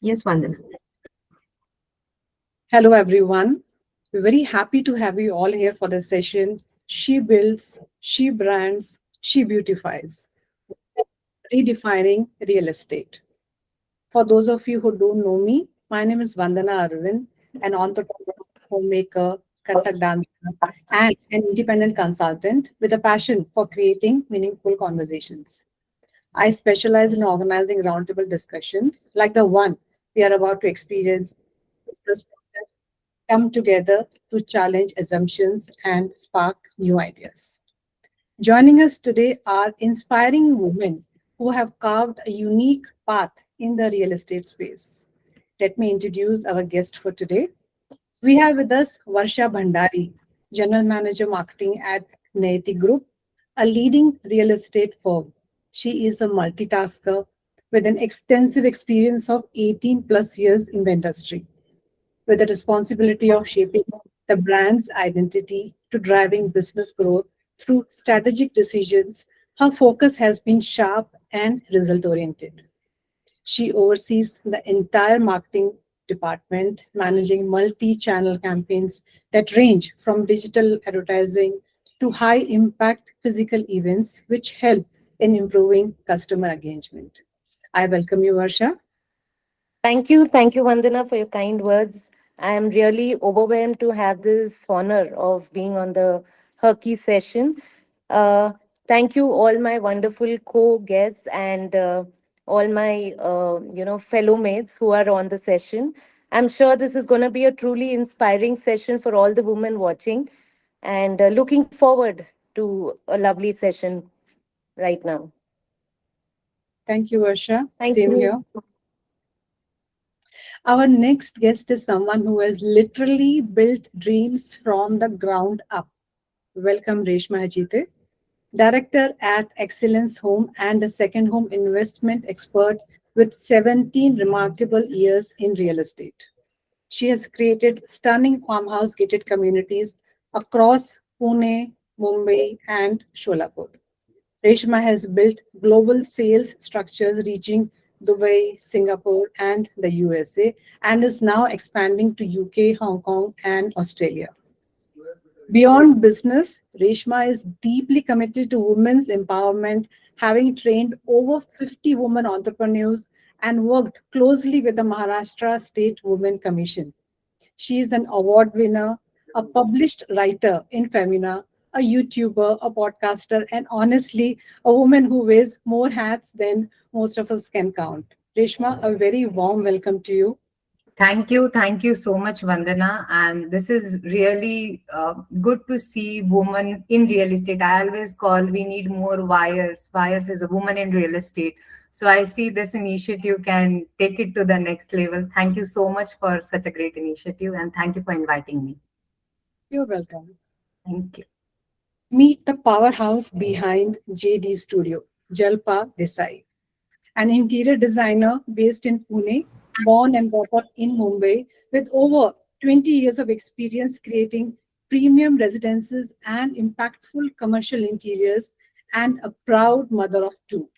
Yes, Vandana. Hello, everyone. We're very happy to have you all here for the session. She builds, she brands, she beautifies. Redefining real estate. For those of you who don't know me, my name is Vandana Arvind, an entrepreneur, homemaker, Kathak dancer, and an independent consultant with a passion for creating meaningful conversations. I specialize in organizing roundtable discussions like the one we are about to experience. Perspectives come together to challenge assumptions and spark new ideas. Joining us today are inspiring women who have carved a unique path in the real estate space. Let me introduce our guest for today. We have with us Varsha Bhandari, General Manager Marketing at Naiti Group, a leading real estate firm. She is a multitasker with an extensive experience of 18 plus years in the industry, with the responsibility of shaping the brand's identity to driving business growth through strategic decisions. Her focus has been sharp and result oriented. She oversees the entire marketing department, managing multi channel campaigns that range from digital advertising to high impact physical events, which help in improving customer engagement. I welcome you, Varsha. Thank you, Vandana, for your kind words. I am really overwhelmed to have this honor of being on the Herky session. Uh, Thank you, all my wonderful co-guests and all my fellow mates who are on the session. I'm sure this is going to be a truly inspiring session for all the women watching, and looking forward to a lovely session right now. Thank you, Varsha. Thank Same you. here. Our next guest is someone who has literally built dreams from the ground up. Welcome, Reshma Ajite, Director at Excellence Home and a second home investment expert with 17 remarkable years in real estate. She has created stunning farmhouse gated communities across Pune, Mumbai, and Sholapur. Reshma has built global sales structures reaching Dubai, Singapore, and the USA, and is now expanding to UK, Hong Kong, and Australia. Beyond business, Reshma is deeply committed to women's empowerment, having trained over 50 women entrepreneurs and worked closely with the Maharashtra State Women Commission. She is an award winner, a published writer in Femina, a YouTuber, a podcaster, and honestly, a woman who wears more hats than most of us can count. Reshma, a very warm welcome to you. Thank you so much, Vandana. And this is really good to see women in real estate. I always call we need more wires. Wires is a woman in real estate. So I see this initiative can take it to the next level. Thank you so much for such a great initiative, and thank you for inviting me. You're welcome. Thank you. Meet the powerhouse behind JD Studio, Jalpa Desai, an interior designer based in Pune, born and brought up in Mumbai, with over 20 years of experience creating premium residences and impactful commercial interiors, and a proud mother of two.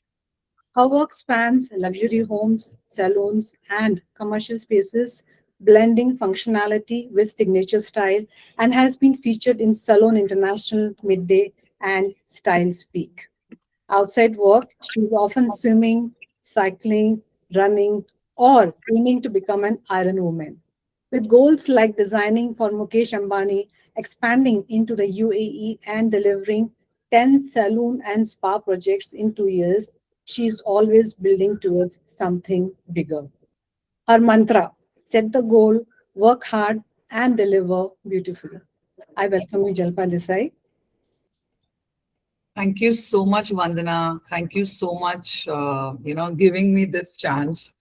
Her work spans luxury homes, salons, and commercial spaces, blending functionality with signature style, and has been featured in Salon International, Midday, and Style Speak. Outside work, she's often swimming, cycling, running, or aiming to become an Iron Woman. With goals like designing for Mukesh Ambani, expanding into the UAE, and delivering 10 saloon and spa projects in 2 years, she's always building towards something bigger. Her mantra: set the goal, work hard, and deliver beautifully. I welcome you, Jalpa Desai. Thank you so much, Vandana. Thank you so much, giving me this chance.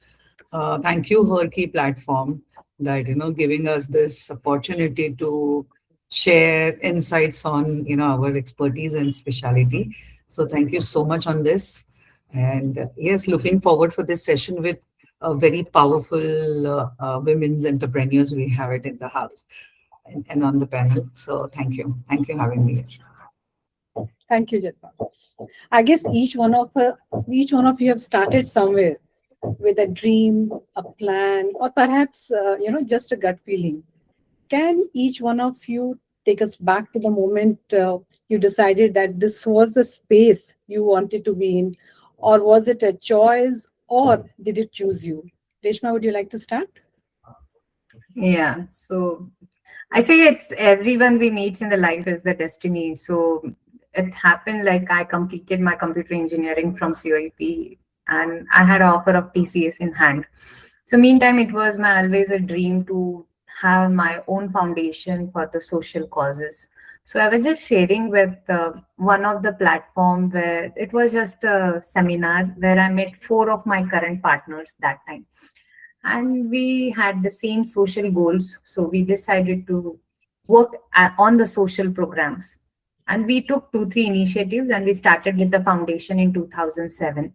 Thank you, Herky platform, that, giving us this opportunity to share insights on, our expertise and specialty. So thank you so much on this. And yes, looking forward for this session with very powerful women's entrepreneurs we have it in the house and on the panel. So thank you. Thank you for having me. Thank you, Jitpa. I guess each one of you have started somewhere with a dream, a plan, or perhaps just a gut feeling. Can each one of you take us back to the moment you decided that this was the space you wanted to be in, or was it a choice, or did it choose you? Reshma, would you like to start? Yeah. So I say it's everyone we meet in the life is the destiny. So it happened like I completed my computer engineering from COEP and I had an offer of TCS in hand. So meantime, it was my always a dream to have my own foundation for the social causes. So I was just sharing with one of the platform where it was just a seminar where I met four of my current partners that time, and we had the same social goals, so we decided to work on the social programs, and we took 2 3 initiatives and we started with the foundation in 2007.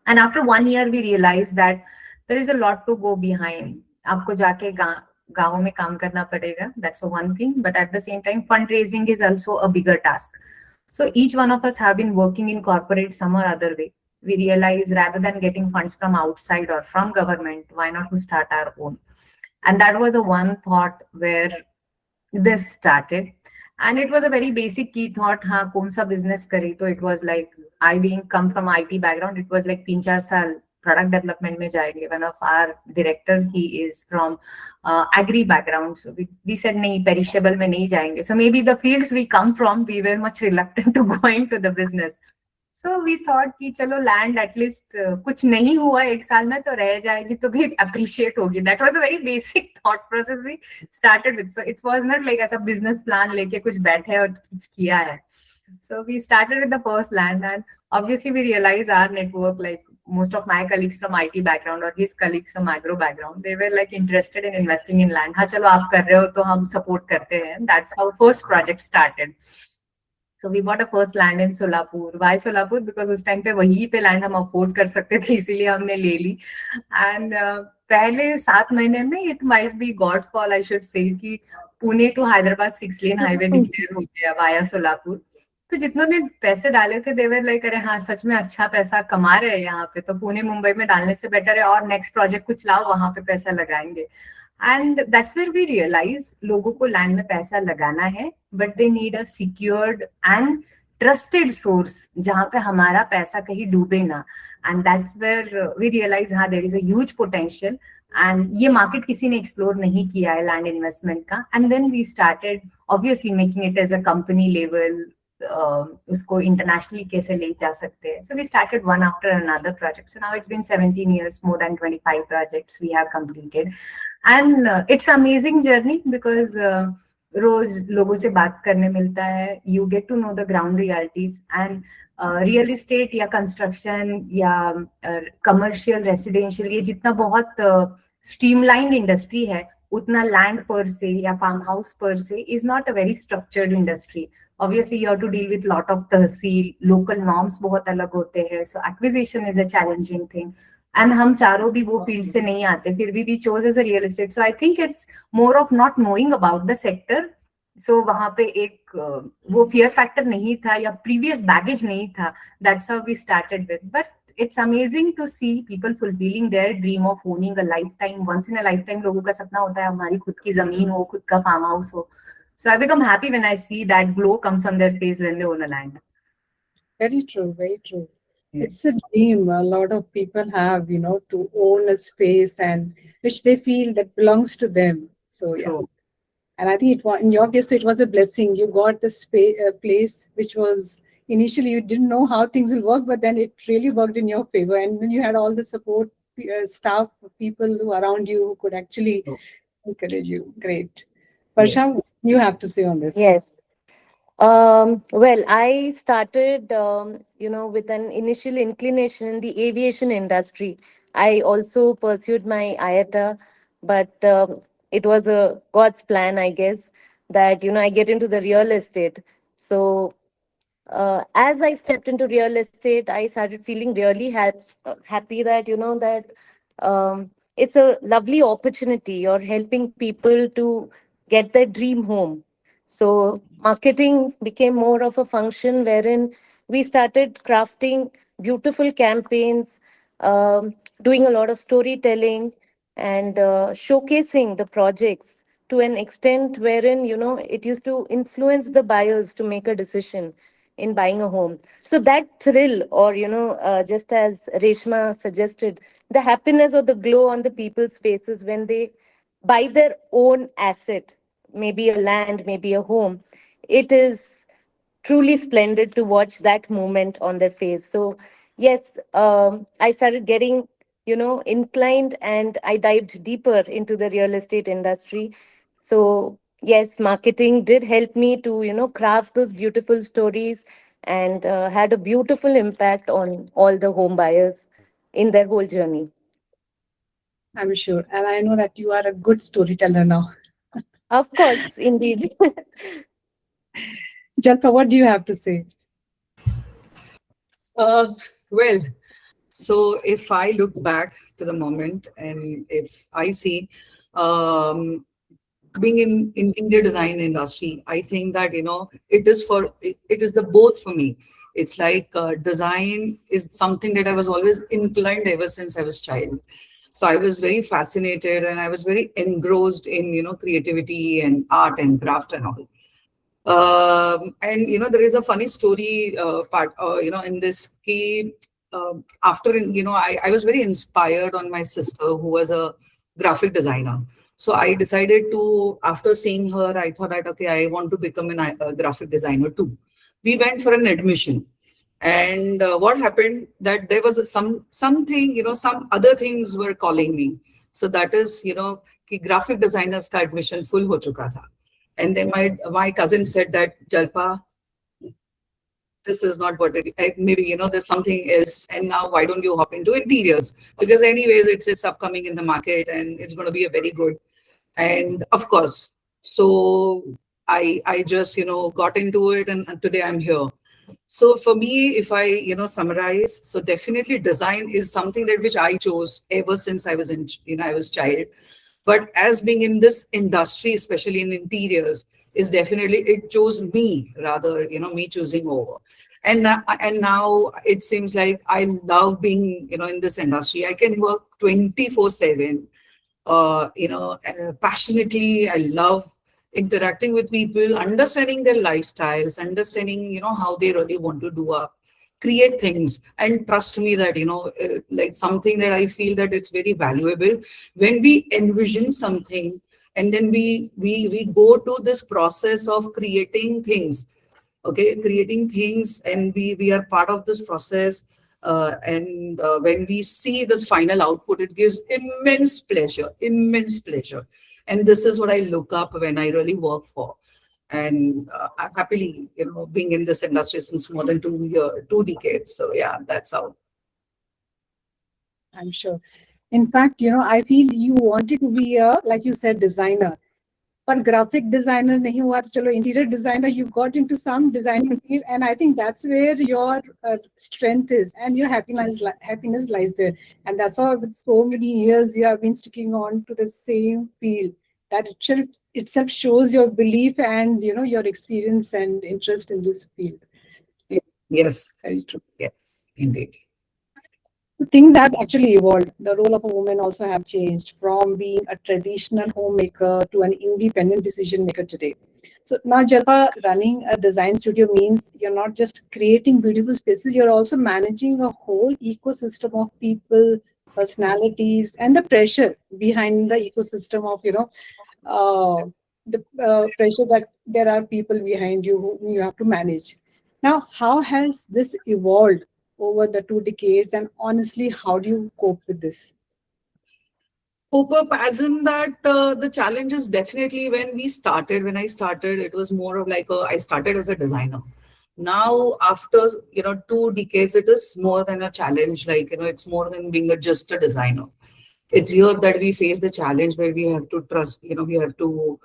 And after 1 year we realized that there is a lot to go behind. आपको जाके गाँव में काम करना पड़ेगा, that's one thing, but at the same time fundraising is also a bigger task. So each one of us have been working in corporate some or other way. We realize rather than getting funds from outside or from government, why not to start our own? And that was a one thought where this started. And it was a very basic key thought, हाँ कौन सा business करे? तो it was like, I being come from IT background, it was like 3 4 साल product development में जाएंगे. One of our director, he is from agri background, so we said नहीं, perishable में नहीं जाएंगे. So maybe the fields we come from, we were much reluctant to go into the business. So we thought कि चलो land at least कुछ नहीं हुआ 1 साल में तो रह जाएगी तो भी appreciate होगी. That was a very basic thought process we started with. So it was not like ऐसा business plan लेके कुछ बैठे और कुछ किया है. So we started with the first land, and obviously we realized our network, like most of my colleagues from IT background or his colleagues from agro background, they were like interested in investing in land. हाँ चलो आप कर रहे हो तो हम support करते हैं. That's how first project started. So we bought a first land in Solapur. Why Solapur? Because उस टाइम पे वहीं पे land हम afford कर सकते थे, इसीलिए हमने ले ली. And पहले 7 महीने में it might be God's call, I should say, कि Pune to Hyderabad 6 lane highway declare हो गया वाया सोलापुर. तो जितनों ने पैसे डाले थे देवर लाइक, अरे हाँ सच में अच्छा पैसा कमा रहे हैं यहाँ पे, तो पुणे मुंबई में डालने से बेटर है और नेक्स्ट प्रोजेक्ट कुछ लाओ वहां पे पैसा लगाएंगे. And that's where we realise लोगों को लैंड में पैसा लगाना है, but they need a secured and trusted source जहां पे हमारा पैसा कहीं डूबे ना. And that's where we realise हाँ there is a huge potential, and ये मार्केट किसी ने एक्सप्लोर नहीं किया है लैंड इन्वेस्टमेंट का. And then we started obviously making it as a company level, उसको इंटरनेशनली कैसे ले जा सकते हैं. So we started one after another project. So now it's been 17 years, more than 25 projects we have completed. And it's amazing journey because रोज लोगों से बात करने मिलता है. You get to know the ground realities, and real estate या construction या commercial residential, ये जितना बहुत स्ट्रीमलाइंड इंडस्ट्री है, उतना लैंड पर से या farm house per se is not a very structured industry. Obviously you have to deal with lot of तहसील, लोकल नॉर्म्स बहुत अलग होते हैं. So acquisition is a challenging thing, and हम चारों भी वो फील्ड से नहीं आते, फिर भी chose as a real estate. So I think it's more of not knowing about the sector. So वहां पे एक वो फियर फैक्टर नहीं था या प्रीवियस बैगेज नहीं था. That's how we started with. But it's amazing to see people fulfilling their dream of owning a lifetime, once in a lifetime लोगों का सपना होता है हमारी खुद की जमीन हो, खुद का फार्म हाउस हो. So I become happy when I see that glow comes on their face when they own a land. Very true, very true. Yeah. It's a dream a lot of people have, to own a space and which they feel that belongs to them. So yeah. True. And I think in your case, it was a blessing. You got the place which was initially you didn't know how things will work, but then it really worked in your favor. And then you had all the support staff, people who around you who could actually encourage you. Great. Parsha, Yes. what do you have to say on this? Yes. Well, I started, with an initial inclination in the aviation industry. I also pursued my IATA, but it was a God's plan, I guess, that, I get into the real estate. So, as I stepped into real estate, I started feeling really happy that, that it's a lovely opportunity. You're helping people to get their dream home. So marketing became more of a function wherein we started crafting beautiful campaigns, doing a lot of storytelling, and showcasing the projects to an extent wherein it used to influence the buyers to make a decision in buying a home. So that thrill, or just as Reshma suggested, the happiness or the glow on the people's faces when they buy their own asset, maybe a land, maybe a home, it is truly splendid to watch that moment on their face. So yes, I started getting inclined, and I dived deeper into the real estate industry. So yes, marketing did help me to craft those beautiful stories, and had a beautiful impact on all the home buyers in their whole journey. I'm sure. And I know that you are a good storyteller now. Of course, indeed. Jalpa, what do you have to say? Uh, well, so if I look back to the moment and if I see um, being in interior design industry, I think that it is the both for me. It's like design is something that I was always inclined ever since I was child. So I was very fascinated and I was very engrossed in creativity and art and craft and all. And there is a funny story part, in this key. After I was very inspired on my sister who was a graphic designer. So I decided to, after seeing her, I thought that okay, I want to become a graphic designer too. We went for an admission, and what happened that there was something, some other things were calling me. So that is, कि graphic designers का admission full हो चुका था. And then my cousin said that, Jalpa, this is not what maybe, there's something else. And now why don't you hop into interiors? Because anyways, it's upcoming in the market and it's going to be a very good. And of course, so I just, got into it, and today I'm here. So for me, if I, summarize, so definitely design is something that which I chose ever since I was I was child. But as being in this industry, especially in interiors, is definitely it chose me rather, me choosing over. And now it seems like I love being, in this industry. I can work 24/7, passionately. I love interacting with people, understanding their lifestyles, understanding, how they really want to do create things. And trust me that, like something that I feel that it's very valuable when we envision something, and then we go to this process of creating things. Okay, creating things, and we are part of this process. And when we see the final output, it gives immense pleasure. And this is what I look up when I really work for. And I happily, being in this industry since more than 2 decades. So yeah, that's how. I'm sure. In fact, I feel you wanted to be a, like you said, designer. But graphic designer nahi hua, to chalo interior designer, you got into some designing field, and I think that's where your strength is, and your happiness lies there. And that's why with so many years you have been sticking on to the same field. That itself shows your belief and your experience and interest in this field. Yeah, Yes, very true. yes, indeed. So things have actually evolved. The role of a woman also have changed from being a traditional homemaker to an independent decision maker today. So now, Jalpa, running a design studio means you're not just creating beautiful spaces, you're also managing a whole ecosystem of people, personalities, and the pressure behind the ecosystem of, the pressure that there are people behind you who you have to manage. Now, how has this evolved over the 2 decades, and honestly, how do you cope with this? Cope up as in that the challenge is definitely when I started, it was more of like I started as a designer. Now, after 2 decades, it is more than a challenge. Like, it's more than being just a designer. It's here that we face the challenge where we have to trust, we have to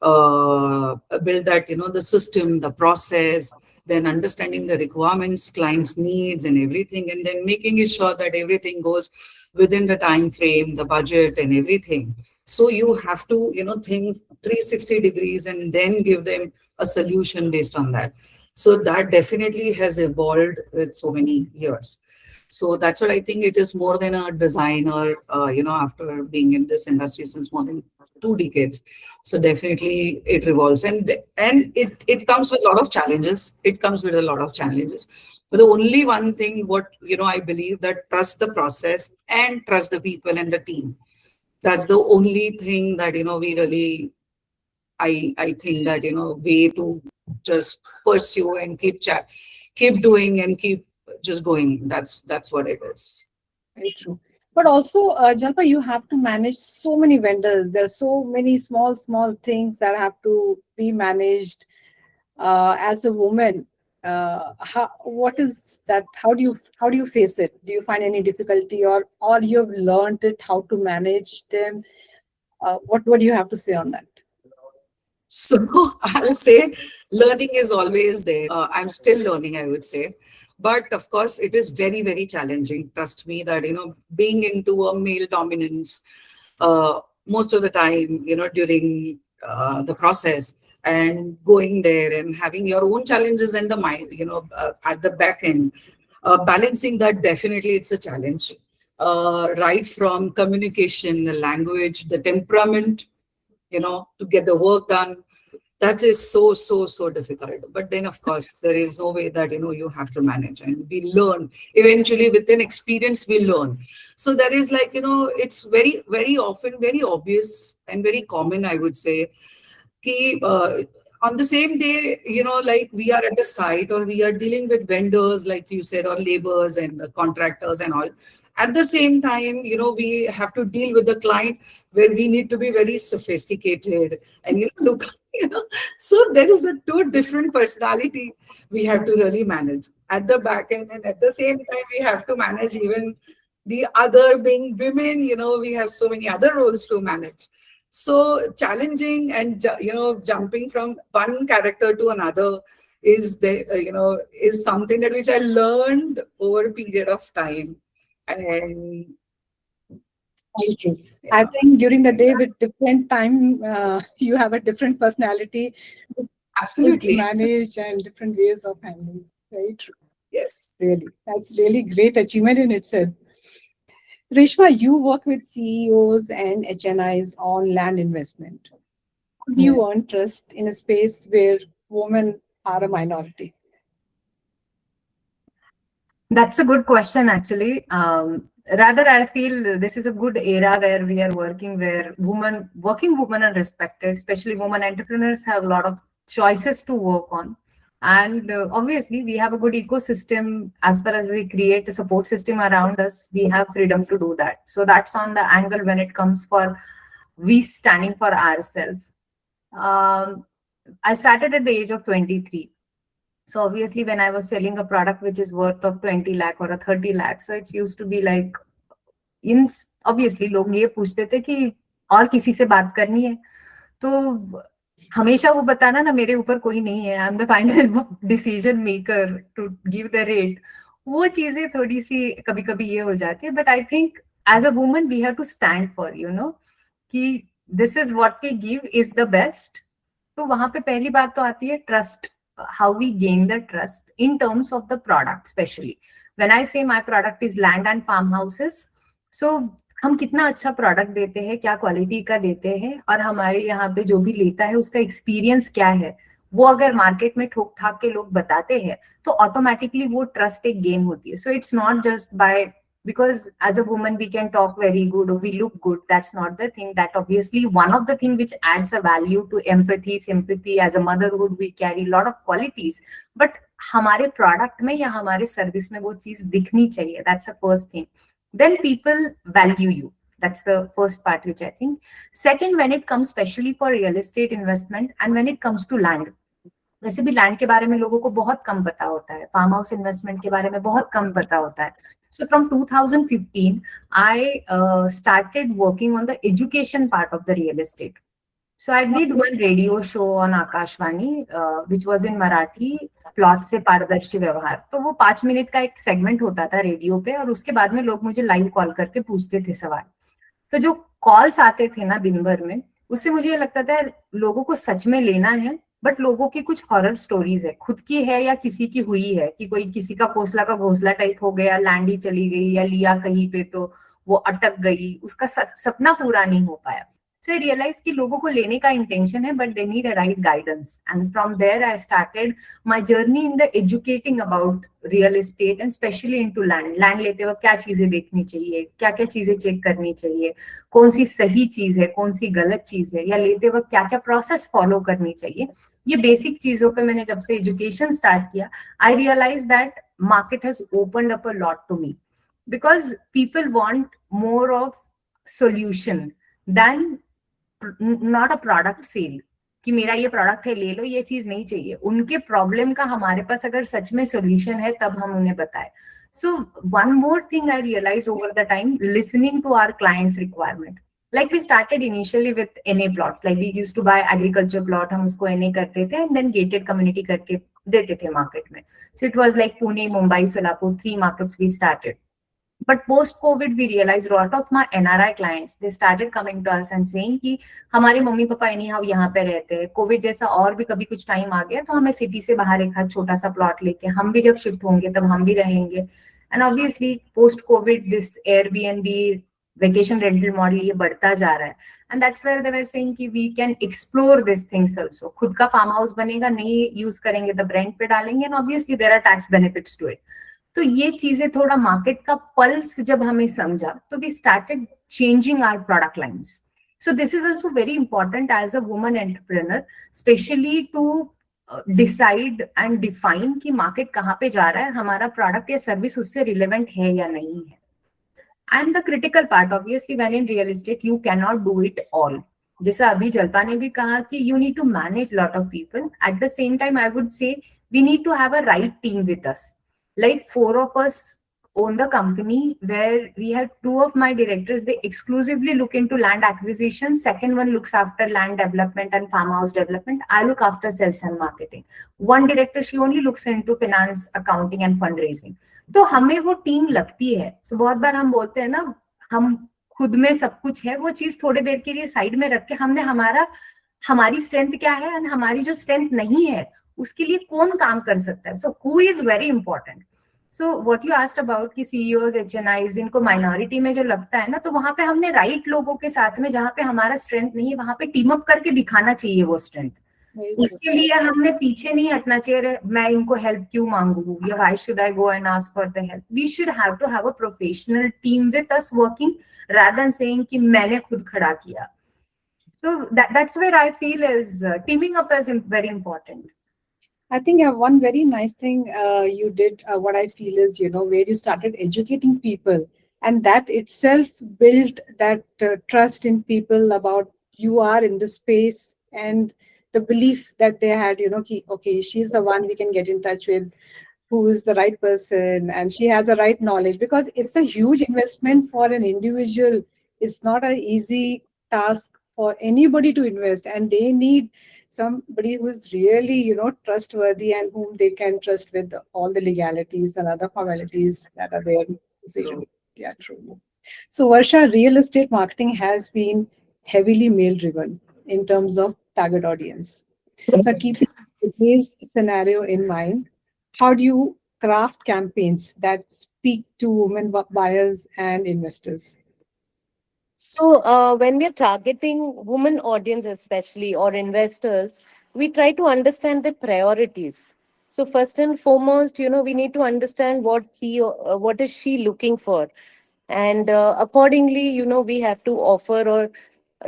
build that, the system, the process, then understanding the requirements, clients' needs and everything, and then making it sure that everything goes within the time frame, the budget and everything. So you have to, think 360 degrees and then give them a solution based on that. So that definitely has evolved with so many years. So that's what I think. It is more than a designer, after being in this industry since more than 2 decades. So definitely it revolves, and it comes with a lot of challenges. It comes with a lot of challenges. But the only one thing, what I believe, that trust the process and trust the people and the team. That's the only thing that we really, I think that way to just pursue and keep doing and keep just going. That's what it is. Very true. But also, Jalpa, you have to manage so many vendors. There are so many small, small things that have to be managed as a woman. What is that? How do you face it? Do you find any difficulty, or you've learned it how to manage them? What do you have to say on that? So I'll say learning is always there. I'm still learning, I would say. But of course, it is very, very challenging. Trust me that, being into a male dominance most of the time, during the process, and going there and having your own challenges in the mind, at the back end, balancing that, definitely it's a challenge. Right from communication, the language, the temperament, to get the work done. That is so, so, so difficult. But then, of course, there is no way that, you have to manage. And we learn. Eventually, within experience, we learn. So there is like, it's very, very often very obvious and very common, I would say, कि, on the same day, like we are at the site or we are dealing with vendors, like you said, or laborers and contractors and all. At the same time, we have to deal with the client where we need to be very sophisticated and, look, so there is a two different personality we have to really manage at the back end. And at the same time, we have to manage even the other being women, we have so many other roles to manage. So challenging and jumping from one character to another is something that which I learned over a period of time. And Very true. I yeah, think during the day with different time, you have a different personality to absolutely. manage and different ways of handling. Very true. Yes. Really, that's really great achievement in itself. Reshma, you work with CEOs and HNIs on land investment. How do you earn trust in a space where women are a minority? That's a good question, actually. Rather, I feel this is a good era where we are working, where working women are respected, especially women entrepreneurs have a lot of choices to work on. And obviously, we have a good ecosystem as far as we create a support system around us. We have freedom to do that. So that's on the angle when it comes for we standing for ourselves. Um, I started at the age of 23. So obviously, when I was selling a product which is worth of 20 lakh or a 30 lakh, so it used to be like, in obviously लोग ये पूछते थे कि और किसी से बात करनी है, तो हमेशा वो बताना ना मेरे ऊपर कोई नहीं है, I am the final decision maker to give the rate. वो चीजें थोड़ी सी कभी कभी ये हो जाती है, but I think as a woman we have to stand for कि this is what we give is the best. तो वहां पे पहली बात तो आती है trust. How we gain the trust in terms of the product, specially when I say my product is land and farmhouses. So हम कितना अच्छा प्रोडक्ट देते हैं, क्या क्वालिटी का देते हैं, और हमारे यहाँ पे जो भी लेता है उसका एक्सपीरियंस क्या है, वो अगर मार्केट में ठोक ठाक के लोग बताते हैं तो ऑटोमेटिकली वो ट्रस्ट एक गेन होती है. So it's not just by because as a woman we can talk very good or we look good. That's not the thing. That obviously one of the thing which adds a value to empathy, sympathy. As a motherhood we carry a lot of qualities, but हमारे product में या हमारे service में वो चीज दिखनी चाहिए. That's the first thing. Then people value you. That's the first part which I think. Second, when it comes especially for real estate investment and when it comes to land, वैसे भी land के बारे में लोगों को बहुत कम पता होता है, फार्म हाउस इन्वेस्टमेंट के बारे में बहुत कम पता होता है. So from 2015, I started working on the education part of the real estate. So I did one radio show on Akashvani, which was in Marathi, plot से पारदर्शी व्यवहार. तो वो 5 मिनट का एक सेगमेंट होता था रेडियो पे, और उसके बाद में लोग मुझे लाइव कॉल करके पूछते थे सवाल. तो जो कॉल्स आते थे ना दिन भर में, उससे मुझे ये लगता था यार, लोगों को सच में लेना है, बट लोगों की कुछ हॉरर स्टोरीज है, खुद की है या किसी की हुई है, कि कोई किसी का घोंसला का घोंसला टाइप हो गया, लैंडी चली गई या लिया कहीं पे तो वो अटक गई, उसका सपना पूरा नहीं हो पाया. So I realized कि लोगों को लेने का intention है, but they need a right guidance. And from there I started my journey in the educating about real estate and especially into land. Land लेते वक्त क्या चीजें देखनी चाहिए, क्या क्या चीजें चेक करनी चाहिए, कौन सी सही चीज है, कौन सी गलत चीज है, या लेते वक्त क्या क्या प्रोसेस फॉलो करनी चाहिए. ये बेसिक चीजों पे मैंने जब से एजुकेशन स्टार्ट किया, I realise that market has opened up a lot to me, because people want more of solution than not a product sale, कि मेरा ये प्रोडक्ट है ले लो, ये चीज नहीं चाहिए. उनके प्रॉब्लम का हमारे पास अगर सच में सोल्यूशन है तब हम उन्हें बताएं. So one more thing I realize over the time, listening to our clients requirement. Like we started initially with NA plots, like we used to buy agriculture plot, हम उसको एनए करते थे एंड देन गेटेड कम्युनिटी करके देते थे market में. So it was like Pune, Mumbai, Solapur, 3 markets we started. But post COVID, we realized a lot of my NRI clients, they started coming to us and saying कि हमारे mummy papa any how यहाँ पे रहते हैं, कोविड जैसा और भी कभी कुछ टाइम आ गया तो हमें सिटी से बाहर एक छोटा सा प्लॉट लेके हम भी जब शिफ्ट होंगे तब हम भी रहेंगे. And obviously post COVID this Airbnb vacation rental model ये बढ़ता जा रहा है. And that's where they were saying कि we can explore this things also. खुद का फार्म हाउस बनेगा, नहीं यूज करेंगे तब रेंट पे डालेंगे, and obviously there are tax benefits to it. तो ये चीजें थोड़ा मार्केट का पल्स जब हमें समझा तो we started changing our product lines. So this is also very important as a woman entrepreneur, specially to decide and define कि मार्केट कहाँ पे जा रहा है, हमारा प्रोडक्ट या सर्विस उससे रिलेवेंट है या नहीं है. And the critical part, obviously when in real estate you can not do it all. जैसा अभी जल्पा ने भी कहा कि you need to manage lot of people. At the same time I would say we need to have a right team with us. Like 4 of us own the company, where we have 2 of my directors, they exclusively look into land acquisition, second one looks after land development and farmhouse development, I look after sales and marketing. One director, she only looks into finance, accounting and fundraising. तो हमें वो team लगती है. So बहुत बार हम बोलते हैं ना, हम खुद में सब कुछ है, वो चीज थोड़ी देर के लिए साइड में रख के हमने हमारी स्ट्रेंथ क्या है और हमारी जो स्ट्रेंथ नहीं है उसके लिए कौन काम कर सकता है. So who is very important. So what you asked about कि सीईओज, एचएनआईज, इनको माइनॉरिटी में जो लगता है ना, तो वहां पे हमने राइट लोगों के साथ में, जहां पे हमारा स्ट्रेंथ नहीं है वहां पे टीम अप करके दिखाना चाहिए वो स्ट्रेंथ. उसके लिए हमने पीछे नहीं हटना चाहिए, मैं इनको हेल्प क्यों मांगू या why should I go and ask for the help. We should have to have a professional team with us working, rather than saying कि मैंने खुद खड़ा किया. So that's where I feel is teaming up is very important. I think one very nice thing you did, what I feel is, where you started educating people, and that itself built that trust in people about you are in the space, and the belief that they had, ki, okay, she's the one we can get in touch with, who is the right person, and she has the right knowledge, because it's a huge investment for an individual. It's not an easy task for anybody to invest, and they need somebody who is really, trustworthy, and whom they can trust with all the legalities and other formalities that are there. Yeah, true. So Varsha, real estate marketing has been heavily male driven in terms of target audience. So keeping today's scenario in mind, how do you craft campaigns that speak to women buyers and investors? So, when we are targeting women audience, especially or investors, we try to understand the priorities. So, first and foremost, we need to understand what is she looking for, and accordingly, we have to offer or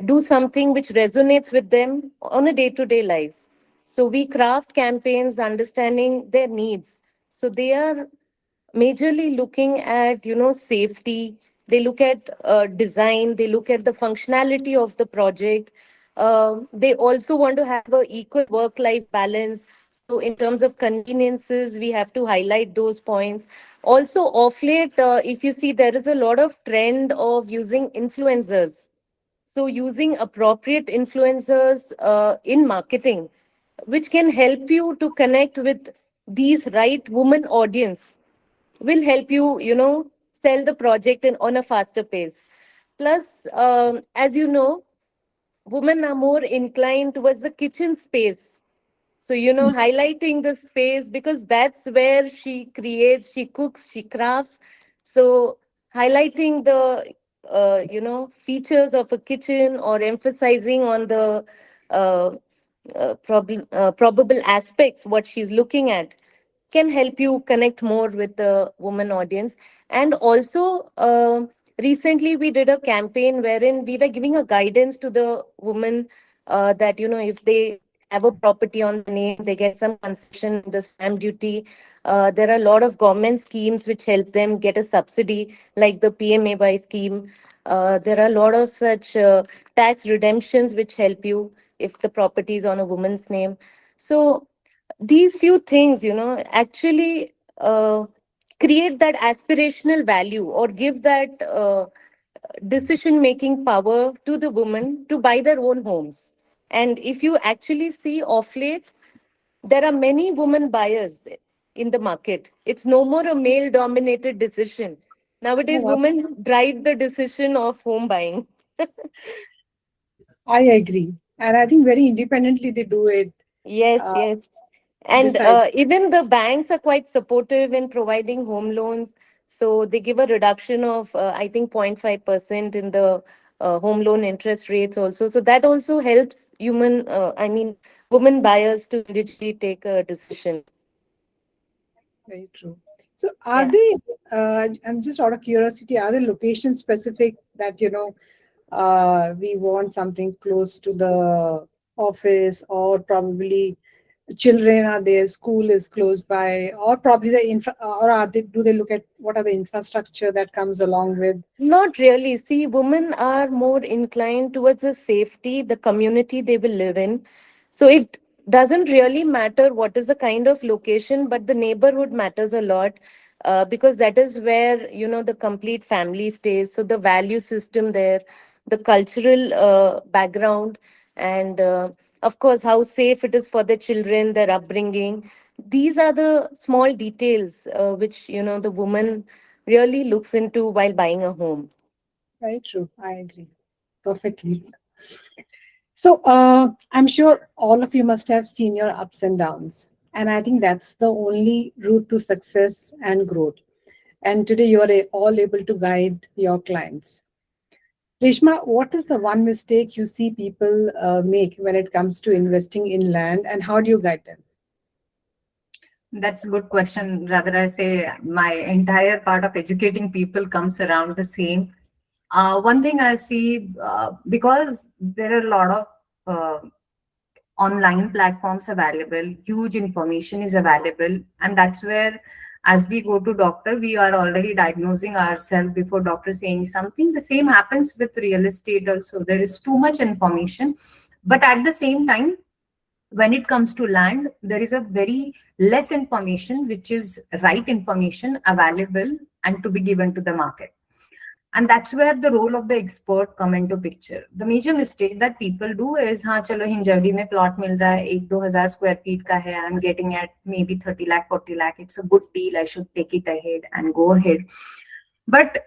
do something which resonates with them on a day-to-day life. So, we craft campaigns understanding their needs. So, they are majorly looking at safety, they look at design, they look at the functionality of the project. They also want to have a equal work life balance, so in terms of conveniences we have to highlight those points. Also off late, if you see, there is a lot of trend of using influencers. So using appropriate influencers in marketing, which can help you to connect with these right woman audience, will help you, sell the project on a faster pace. Plus, as you know, women are more inclined towards the kitchen space. So, highlighting the space because that's where she creates, she cooks, she crafts. So, highlighting the, features of a kitchen or emphasizing on the uh, probable aspects, what she's looking at, can help you connect more with the woman audience. And also, recently we did a campaign wherein we were giving a guidance to the women that, if they have a property on their name, they get some concession in the stamp duty. There are a lot of government schemes which help them get a subsidy, like the PMAY scheme. There are a lot of such tax redemptions which help you if the property is on a woman's name. So these few things, actually create that aspirational value or give that decision making power to the women to buy their own homes. And if you actually see off late, there are many women buyers in the market. It's no more a male dominated decision. Nowadays, No, women drive the decision of home buying. I agree. And I think very independently they do it. Yes, Uh, yes. And besides, even the banks are quite supportive in providing home loans. So they give a reduction of, I think, 0.5% in the home loan interest rates also. So that also helps women buyers to individually take a decision. very true. So, are Yeah. they, I'm just out of curiosity, are they location specific that, we want something close to the office, or probably children are there, school is close by, or probably the infra, or are they, do they look at what are the infrastructure that comes along with? Not really. See, women are more inclined towards the safety, the community they will live in. So it doesn't really matter what is the kind of location, but the neighborhood matters a lot because that is where, the complete family stays. So the value system there, the cultural background, and of course, how safe it is for the children, their upbringing. These are the small details which, the woman really looks into while buying a home. Very true. I agree perfectly. So, I'm sure all of you must have seen your ups and downs. And I think that's the only route to success and growth. And today you are all able to guide your clients. Reshma, what is the one mistake you see people make when it comes to investing in land, and how do you guide them? That's a good question. Rather, I say my entire part of educating people comes around the same. One thing I see, because there are a lot of online platforms available, huge information is available, and that's where, as we go to doctor, we are already diagnosing ourselves before doctor saying something. The same happens with real estate also. There is too much information, but at the same time, when it comes to land, there is a very less information, which is right information available and to be given to the market. And that's where the role of the expert come into picture. The major mistake that people do is, हाँ चलो हिंजवड़ी में plot मिल रहा है 1-2 हजार square feet का है, I'm getting at maybe 30 lakh 40 lakh, it's a good deal, I should take it ahead and go ahead. But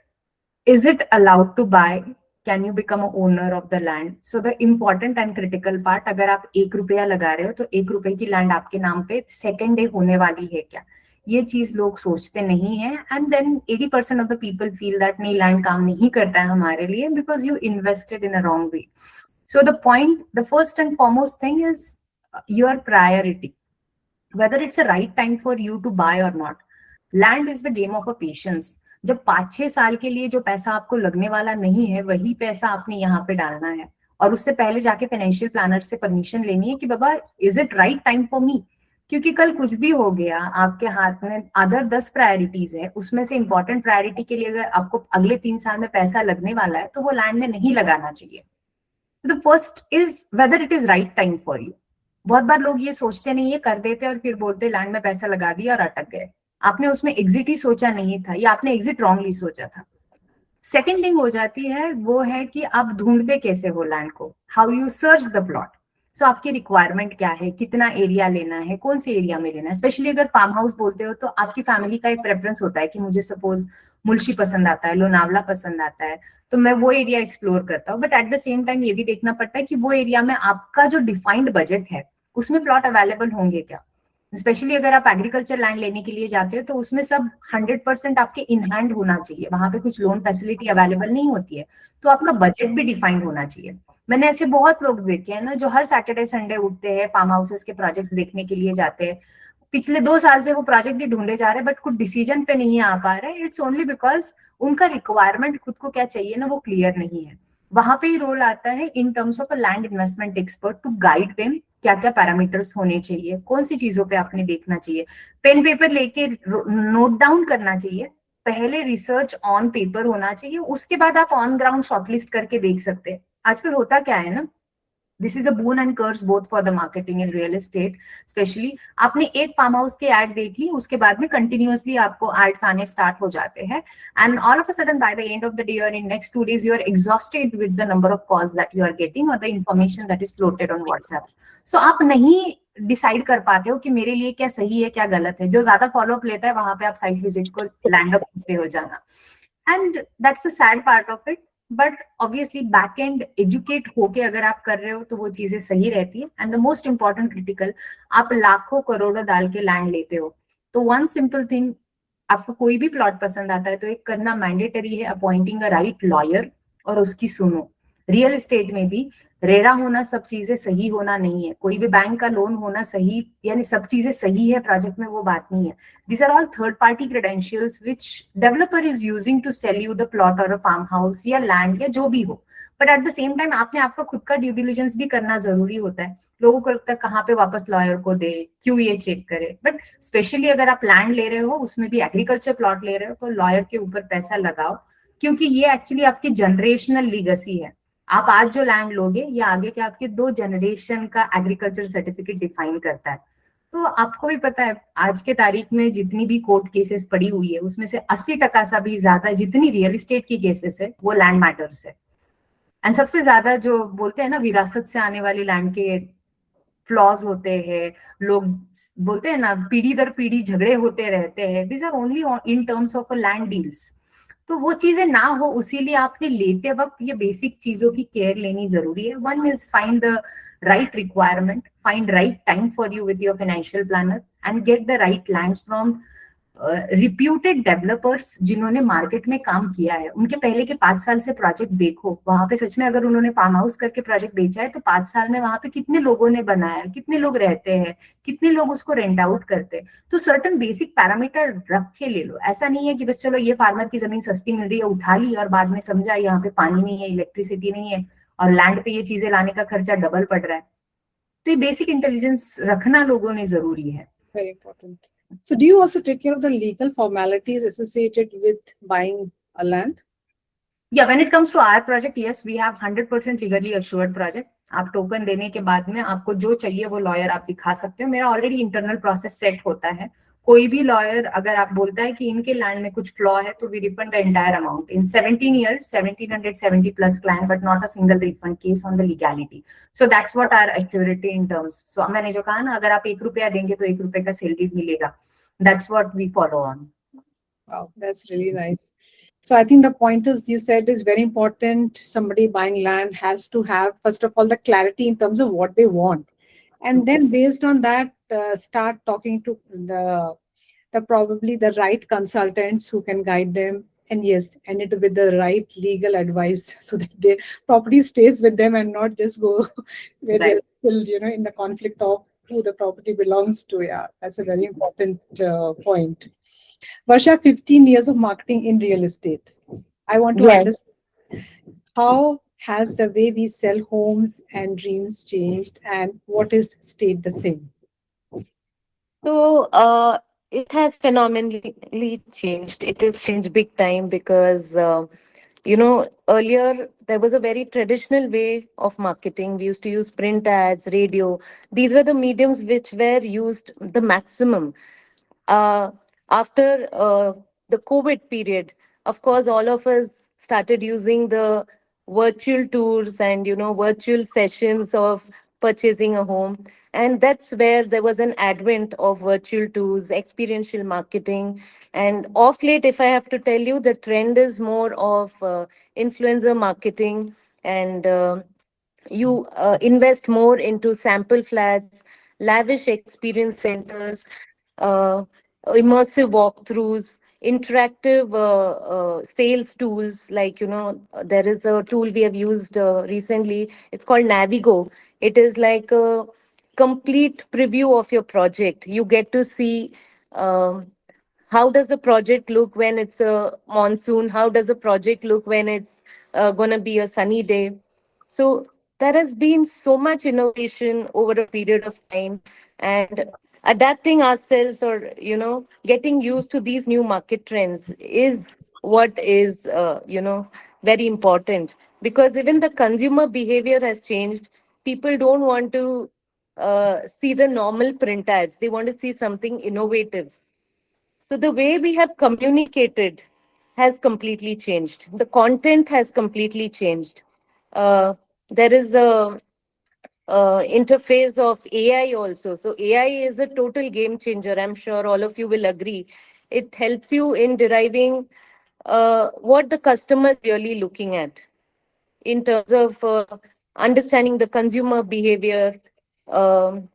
is it allowed to buy? Can you become a owner of the land? So the important and critical part, अगर आप 1 रुपया लगा रहे हो तो 1 रुपए की land आपके नाम पे सेकेंड डे होने वाली है क्या? ये चीज लोग सोचते नहीं है. And then 80% of the people feel that नहीं, लैंड काम नहीं करता है हमारे लिए because you invested in a wrong way. So the point, the first and foremost thing is your priority, whether it's a right time for you to buy or not. Land is the game of a patience. जब 5-6 साल के लिए जो पैसा आपको लगने वाला नहीं है, वही पैसा आपने यहाँ पे डालना है. और उससे पहले जाके फाइनेंशियल प्लानर से परमिशन लेनी है कि बाबा, is it right time for me? क्योंकि कल कुछ भी हो गया, आपके हाथ में अदर 10 प्रायोरिटीज है, उसमें से इंपॉर्टेंट प्रायोरिटी के लिए अगर आपको अगले 3 साल में पैसा लगने वाला है, तो वो लैंड में नहीं लगाना चाहिए. तो the first is whether it is right time for you. बहुत बार लोग ये सोचते नहीं है, कर देते और फिर बोलते लैंड में पैसा लगा दिया और अटक गए. आपने उसमें एग्जिट ही सोचा नहीं था, या आपने एग्जिट रॉन्गली सोचा था. सेकेंड थिंग हो जाती है, वो है कि आप ढूंढते कैसे हो लैंड को, how you search the plot. So आपकी रिक्वायरमेंट क्या है, कितना एरिया लेना है, कौन से एरिया में लेना है. स्पेशली अगर फार्म हाउस बोलते हो तो आपकी फैमिली का एक प्रेफरेंस होता है कि मुझे सपोज मुल्शी पसंद आता है, लोनावला पसंद आता है, तो मैं वो एरिया एक्सप्लोर करता हूँ। But at the same time ये भी देखना पड़ता है कि वो एरिया में आपका जो डिफाइंड बजट है उसमें प्लॉट अवेलेबल होंगे क्या। स्पेशली अगर आप एग्रीकल्चर लैंड लेने के लिए जाते हो तो उसमें सब 100% आपके इन हैंड होना चाहिए, वहां पे कुछ लोन फैसिलिटी अवेलेबल नहीं होती है, तो आपका बजट भी डिफाइंड होना चाहिए। मैंने ऐसे बहुत लोग देखे हैं ना जो हर सैटरडे संडे उठते हैं, फार्म हाउसेस के प्रोजेक्ट्स देखने के लिए जाते हैं, पिछले 2 साल से वो प्रोजेक्ट ही ढूंढे जा रहे हैं बट कुछ डिसीजन पे नहीं आ पा रहे। इट्स ओनली बिकॉज उनका रिक्वायरमेंट खुद को क्या चाहिए ना वो क्लियर नहीं है। वहां पे ही रोल आता है in terms of a land investment expert to guide them, क्या क्या पैरामीटर्स होने चाहिए, कौन सी चीजों पे आपने देखना चाहिए, पेन पेपर लेके नोट डाउन करना चाहिए, पहले रिसर्च ऑन पेपर होना चाहिए, उसके बाद आप ऑन ग्राउंड शॉर्टलिस्ट करके देख सकते हैं। आजकल होता क्या है ना, this is a bone and curse both for the marketing in real estate specially. आपने एक फार्म हाउस के एड देख ली, उसके बाद में कंटिन्यूअसली आपको एड्स आने स्टार्ट हो जाते हैं, and all of a sudden by the end of the day और in next 2 days you are exhausted with the number of calls that you are getting और the information that is floated on WhatsApp. So आप नहीं decide कर पाते हो कि मेरे लिए क्या सही है क्या गलत है। जो ज्यादा फॉलोअप लेता है वहां पे आप साइट विजिट को लैंड अप करते हो जाना, and that's the sad part of it. But obviously back and educate होके अगर आप कर रहे हो तो वो चीजें सही रहती है। And the most important critical, आप लाखों करोड़ों डाल के लैंड लेते हो तो वन सिंपल थिंग, आपको कोई भी प्लॉट पसंद आता है तो एक करना मैंडेटरी है, अपॉइंटिंग अ राइट लॉयर और उसकी सुनो। रियल एस्टेट में भी रेरा होना सब चीजें सही होना नहीं है, कोई भी बैंक का लोन होना सही यानी सब चीजें सही है प्रोजेक्ट में, वो बात नहीं है। These are all third party credentials which developer is using to sell you the plot or a farmhouse या land या जो भी हो। But at the same time आपने आपका खुद का ड्यू डिलिजेंस भी करना जरूरी होता है। लोगों को लगता है कहाँ पे वापस लॉयर को दे, क्यों ये चेक करे, बट स्पेशली अगर आप लैंड ले रहे हो उसमें भी एग्रीकल्चर प्लॉट ले रहे हो तो लॉयर के ऊपर पैसा लगाओ, क्योंकि ये एक्चुअली आपकी जनरेशनल लीगेसी है। आप आज जो लैंड लोगे ये आगे के आपके 2 जनरेशन का एग्रीकल्चर सर्टिफिकेट डिफाइन करता है। तो आपको भी पता है आज के तारीख में जितनी भी कोर्ट केसेस पड़ी हुई है उसमें से 80% सा भी ज्यादा जितनी रियल एस्टेट की केसेस है वो लैंड मैटर्स है। एंड सबसे ज्यादा जो बोलते हैं ना विरासत से आने वाली लैंड के फ्लॉज होते हैं, लोग बोलते हैं ना पीढ़ी दर पीढ़ी झगड़े होते रहते हैं, this are only in terms of land deals. तो वो चीजें ना हो उसीलिए आपने लेते वक्त ये बेसिक चीजों की केयर लेनी जरूरी है। One is find the right requirement, find right time for you with your financial planner and get the right land from reputed developers जिन्होंने मार्केट में काम किया है। उनके पहले के 5 साल से प्रोजेक्ट देखो, वहां पे सच में अगर उन्होंने फार्म हाउस करके प्रोजेक्ट बेचा है तो 5 साल में वहां पे कितने लोगों ने बनाया, कितने लोग रहते हैं, कितने लोग उसको रेंट आउट करते हैं। तो सर्टन बेसिक पैरामीटर रख के ले लो। ऐसा नहीं है कि बस चलो ये फार्मर की जमीन सस्ती मिल रही है उठा ली और बाद में समझा यहाँ पे पानी नहीं है, इलेक्ट्रिसिटी नहीं है और लैंड पे ये चीजें लाने का खर्चा डबल पड़ रहा है। तो ये बेसिक इंटेलिजेंस रखना लोगों ने जरूरी है। Very important. So, do you also take care of the legal formalities associated with buying a land? Yeah, when it comes to our project, yes, we have 100% legally assured project. आप token देने के बाद में आपको जो चाहिए वो lawyer आप दिखा सकते हो। मेरा ऑलरेडी इंटरनल प्रोसेस सेट होता है। कोई भी लॉयर अगर आप बोलता है कि इनके लैंड में कुछ फ्लॉ है तो we refund the entire amount in 17 years, 1770 plus client, but not a single refund case on the legality. So that's what our assurity in terms. So मैंने जो कहा ना, अगर आप 1 रुपया देंगे तो 1 रुपए का सेल डीड मिलेगा। That's what we follow on. Wow, that's really nice. So I think the pointers you said is very important. Somebody buying land has to have, first of all, the clarity in terms of what they want. And then based on that, start talking to the probably the right consultants who can guide them. And yes, and it with the right legal advice so that their property stays with them and not just go where they're still, in the conflict of who the property belongs to. Yeah, that's a very important point. Varsha, 15 years of marketing in real estate. I want to Yes. understand how has the way we sell homes and dreams changed and what is stayed the same? So it has phenomenally changed. It has changed big time because earlier there was a very traditional way of marketing. We used to use print ads, radio. These were the mediums which were used the maximum. uh, After the COVID period, of course, all of us started using the virtual tours and virtual sessions of purchasing a home. And that's where there was an advent of virtual tools, experiential marketing. And off late, if I have to tell you, the trend is more of influencer marketing. And you invest more into sample flats, lavish experience centers, uh, immersive walkthroughs, interactive sales tools. Like, there is a tool we have used recently. It's called Navigo. It is like a complete preview of your project. You get to see. Um, how does the project look when it's a monsoon? How does the project look when it's going to be a sunny day? So there has been so much innovation over a period of time, and adapting ourselves, or getting used to these new market trends is what is very important, because even the consumer behavior has changed. People don't want to see the normal print ads. They want to see something innovative. So the way we have communicated has completely changed. The content has completely changed. Uh, there is a interface of AI also. So AI is a total game changer. I'm sure all of you will agree. It helps you in deriving what the customer is really looking at in terms of understanding the consumer behavior, um,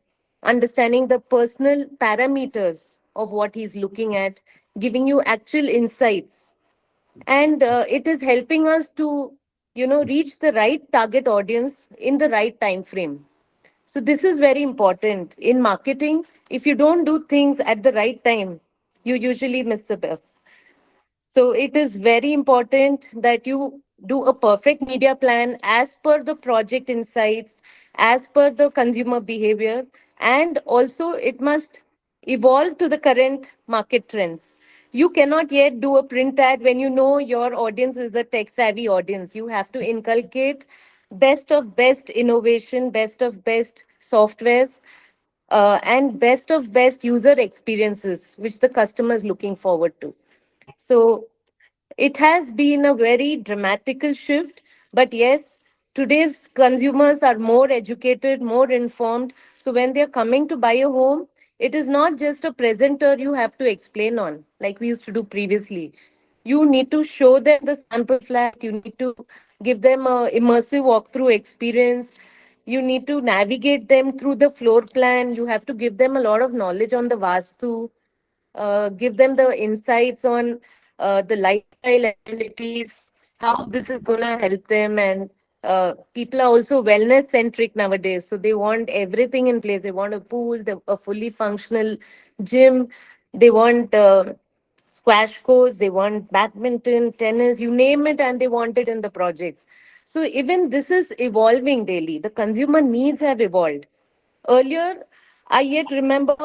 understanding the personal parameters of what he's looking at, giving you actual insights. And it is helping us to reach the right target audience in the right time frame. So this is very important in marketing. If you don't do things at the right time, you usually miss the bus. So it is very important that you do a perfect media plan as per the project insights, as per the consumer behavior, and also it must evolve to the current market trends. You cannot yet do a print ad when you know your audience is a tech savvy audience. You have to inculcate best of best innovation, best of best softwares, and best of best user experiences, which the customer is looking forward to. So it has been a very dramatical shift, but yes, today's consumers are more educated, more informed. So when they're coming to buy a home, it is not just a presenter you have to explain on, like we used to do previously. You need to show them the sample flat, you need to give them a immersive walkthrough experience. You need to navigate them through the floor plan. You have to give them a lot of knowledge on the Vastu, give them the insights on the lifestyle amenities, how this is going to help them. And people are also wellness centric nowadays. So they want everything in place. They want a pool, a fully functional gym. They want squash courts, they want badminton, tennis, you name it, and they want it in the projects. So even this is evolving daily. The consumer needs have evolved. Earlier, I yet remember,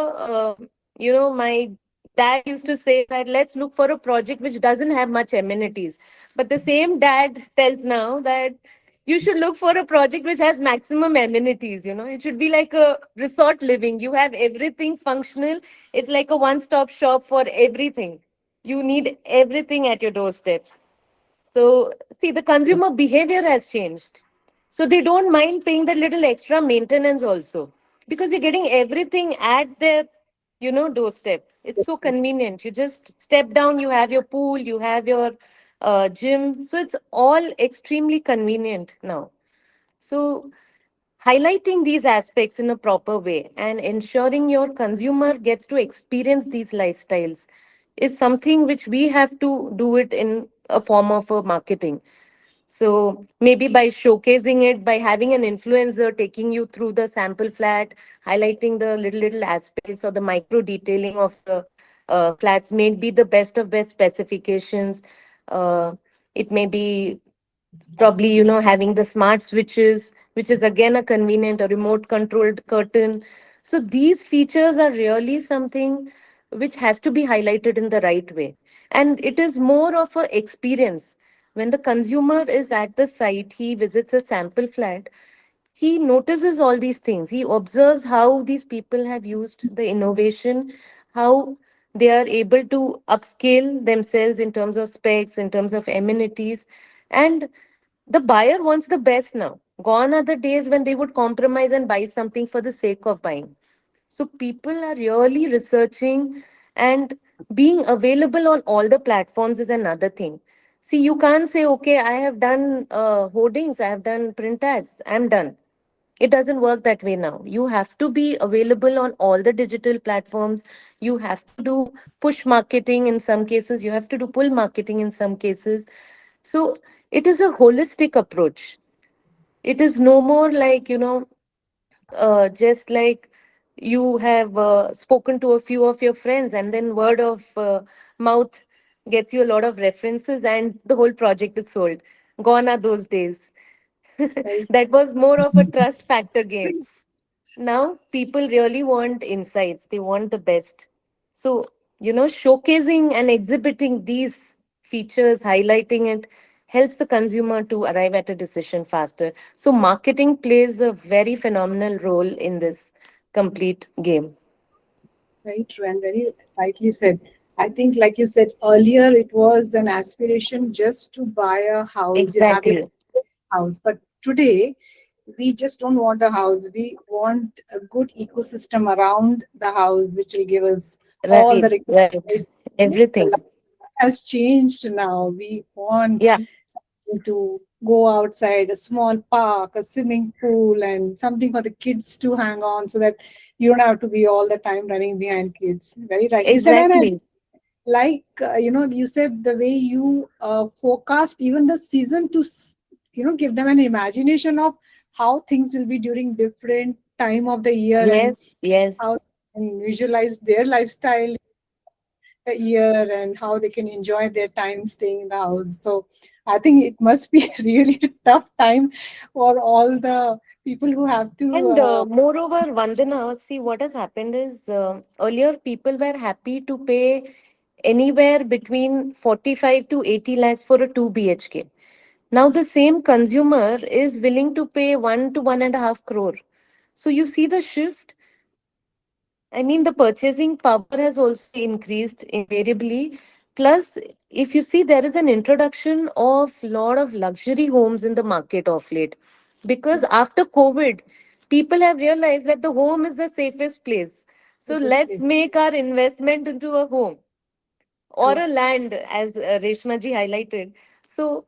my dad used to say that let's look for a project which doesn't have much amenities. But the same dad tells now that you should look for a project which has maximum amenities. It should be like a resort living. You have everything functional. It's like a one-stop shop for everything. You need everything at your doorstep. So, see, the consumer behavior has changed. So they don't mind paying that little extra maintenance also, because you're getting everything at their, doorstep. It's so convenient. You just step down, you have your pool, you have your gym. So it's all extremely convenient now. So highlighting these aspects in a proper way and ensuring your consumer gets to experience these lifestyles is something which we have to do it in a form of a marketing. So maybe by showcasing it, by having an influencer taking you through the sample flat, highlighting the little aspects or the micro detailing of the flats, may be the best of best specifications. Uh, it may be probably having the smart switches, which is again a convenient, a remote controlled curtain. So these features are really something which has to be highlighted in the right way, and it is more of a experience. When the consumer is at the site, he visits a sample flat, he notices all these things. He observes how these people have used the innovation, how they are able to upscale themselves in terms of specs, in terms of amenities. And the buyer wants the best now. Gone are the days when they would compromise and buy something for the sake of buying. So people are really researching, and being available on all the platforms is another thing. See, you can't say, okay, I have done hoardings, I have done print ads, I'm done. It doesn't work that way now. You have to be available on all the digital platforms. You have to do push marketing in some cases, you have to do pull marketing in some cases. So it is a holistic approach. It is no more like, just like you have spoken to a few of your friends, and then word of mouth gets you a lot of references and the whole project is sold. Gone are those days. Very, That was more of a trust factor game. Now people really want insights, they want the best. So, showcasing and exhibiting these features, highlighting it, helps the consumer to arrive at a decision faster. So marketing plays a very phenomenal role in this complete game. very true and very rightly said. I think, like you said earlier, it was an aspiration just to buy a house, you have your Exactly. house. But today, we just don't want a house. We want a good ecosystem around the house, which will give us all the Right, right. requirements. The Everything. life has changed now. We want Yeah, something to go outside, a small park, a swimming pool, and something for the kids to hang on so that you don't have to be all the time running behind kids. Very rightly said. And I exactly. like, you said the way you forecast even the season to give them an imagination of how things will be during different time of the year, and Yes, how yes. they can visualize their lifestyle the year and how they can enjoy their time staying in the house. So I think it must be really a tough time for all the people who have to And moreover, Vandana, see what has happened is earlier people were happy to pay anywhere between 45 to 80 lakhs for a 2 BHK. Now the same consumer is willing to pay 1 to 1.5 crore. So you see the shift. I mean, the purchasing power has also increased invariably. Plus, if you see, there is an introduction of lot of luxury homes in the market of late. Because after COVID, people have realized that the home is the safest place. So let's safely. make our investment into a home or True. a land, as Reshma ji highlighted. So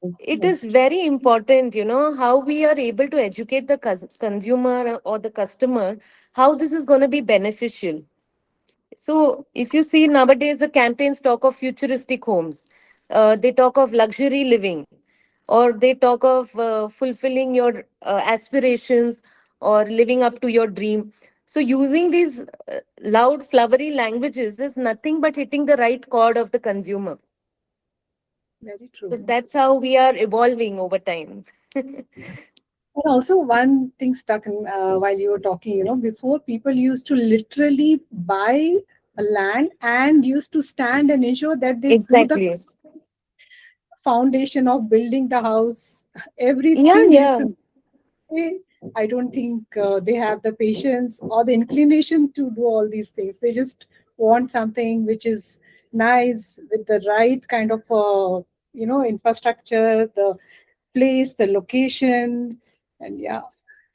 Yes, it is yes. very important, how we are able to educate the consumer or the customer, how this is going to be beneficial. So, if you see nowadays, the campaigns talk of futuristic homes, they talk of luxury living, or they talk of fulfilling your aspirations or living up to your dream. So, using these loud, flowery languages is nothing but hitting the right chord of the consumer. Very So, true. that's how we are evolving over time. And also, one thing stuck while you were talking, before people used to literally buy a land and used to stand and ensure that they do the Exactly. foundation of building the house. Yeah, Everything used yeah. to be. I don't think they have the patience or the inclination to do all these things. They just want something which is nice with the right kind of, infrastructure, the place, the location, and yeah,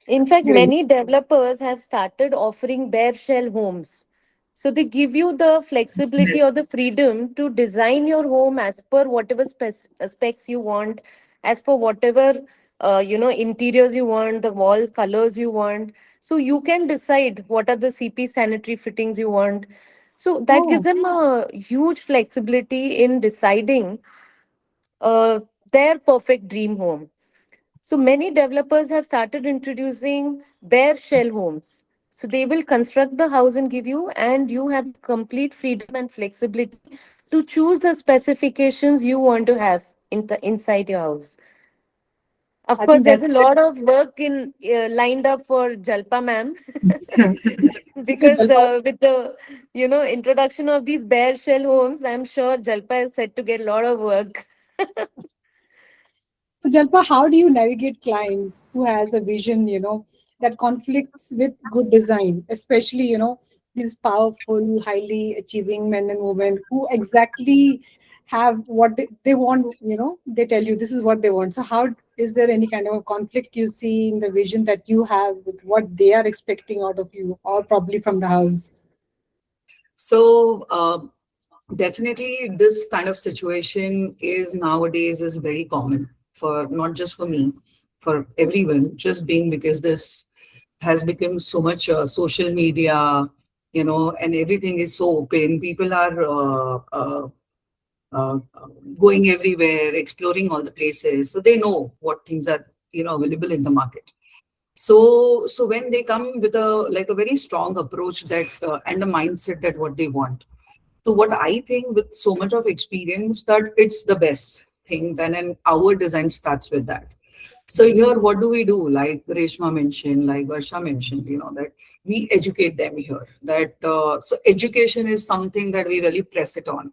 In fact, great. many developers have started offering bare shell homes. So they give you the flexibility or the freedom to design your home as per whatever specs you want, as per whatever interiors you want, the wall colors you want. So you can decide what are the CP sanitary fittings you want. So that gives Oh, them a huge flexibility in deciding uh, their perfect dream home. So many developers have started introducing bare shell homes. So they will construct the house and give you, and you have complete freedom and flexibility to choose the specifications you want to have inside your house. Of I course, think there's that's a lot of work in lined up for Jalpa ma'am so because Jalpa. with the introduction of these bare shell homes, I'm sure Jalpa is set to get a lot of work. So Jalpa, how do you navigate clients who has a vision, that conflicts with good design, especially, these powerful, highly achieving men and women who exactly have what they want, they tell you this is what they want. So how is there any kind of a conflict you see in the vision that you have with what they are expecting out of you, or probably from the house? So definitely this kind of situation is nowadays is very common for not just for me, for everyone, just being because this has become so much social media, and everything is so open. People are uh, going everywhere, exploring all the places. So they know what things are, available in the market. So when they come with a very strong approach that and a mindset that what they want. So what I think with so much of experience that it's the best thing then and our design starts with that. So here what do we do? Like Reshma mentioned, like Varsha mentioned, that we educate them here. That so education is something that we really press it on.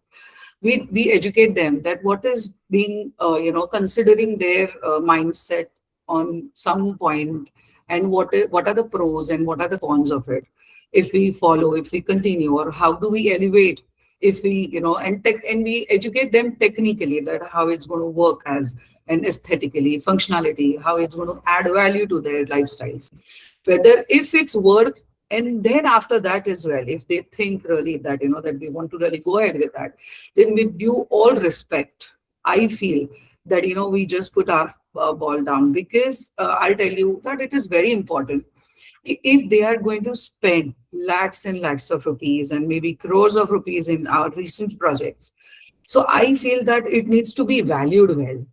We educate them that what is being considering their mindset on some point, and what are the pros and what are the cons of it, if we follow, if we continue, or how do we elevate, if we and we educate them technically that how it's going to work as, and aesthetically, functionality, how it's going to add value to their lifestyles, whether if it's worth. And then after that as well, if they think really that that we want to really go ahead with that, then with due all respect, I feel that we just put our ball down, because I'll tell you that it is very important. If they are going to spend lakhs and lakhs of rupees and maybe crores of rupees in our recent projects, so I feel that it needs to be valued well.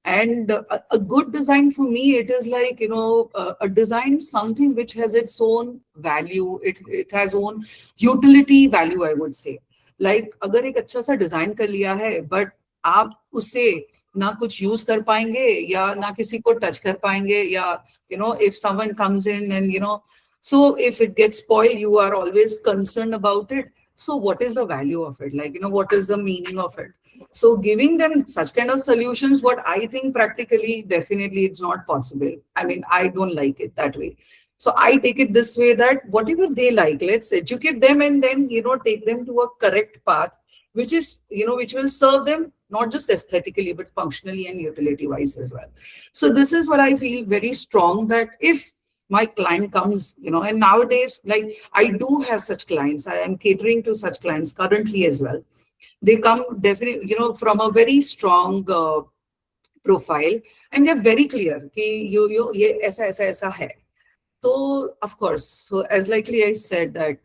And a good design for me, it is like, a design, something which has its own value, it has own utility value, I would say. Like अगर एक अच्छा सा design कर लिया है, but आप उसे ना कुछ यूज कर पाएंगे या ना किसी को टच कर पाएंगे, या if someone comes in and so if it gets spoiled, you are always concerned about it. So what is the value of it? Like, what is the meaning of it? So giving them such kind of solutions, what I think practically, definitely it's not possible. I mean, I don't like it that way. So I take it this way that whatever they like, let's educate them and then, take them to a correct path, which is, which will serve them not just aesthetically, but functionally and utility wise as well. So this is what I feel very strong, that if my client comes, and nowadays, like I do have such clients, I am catering to such clients currently as well. They come definitely, from a very strong profile, and they're very clear कि you ये ऐसा ऐसा ऐसा है. So, of course, so as likely I said that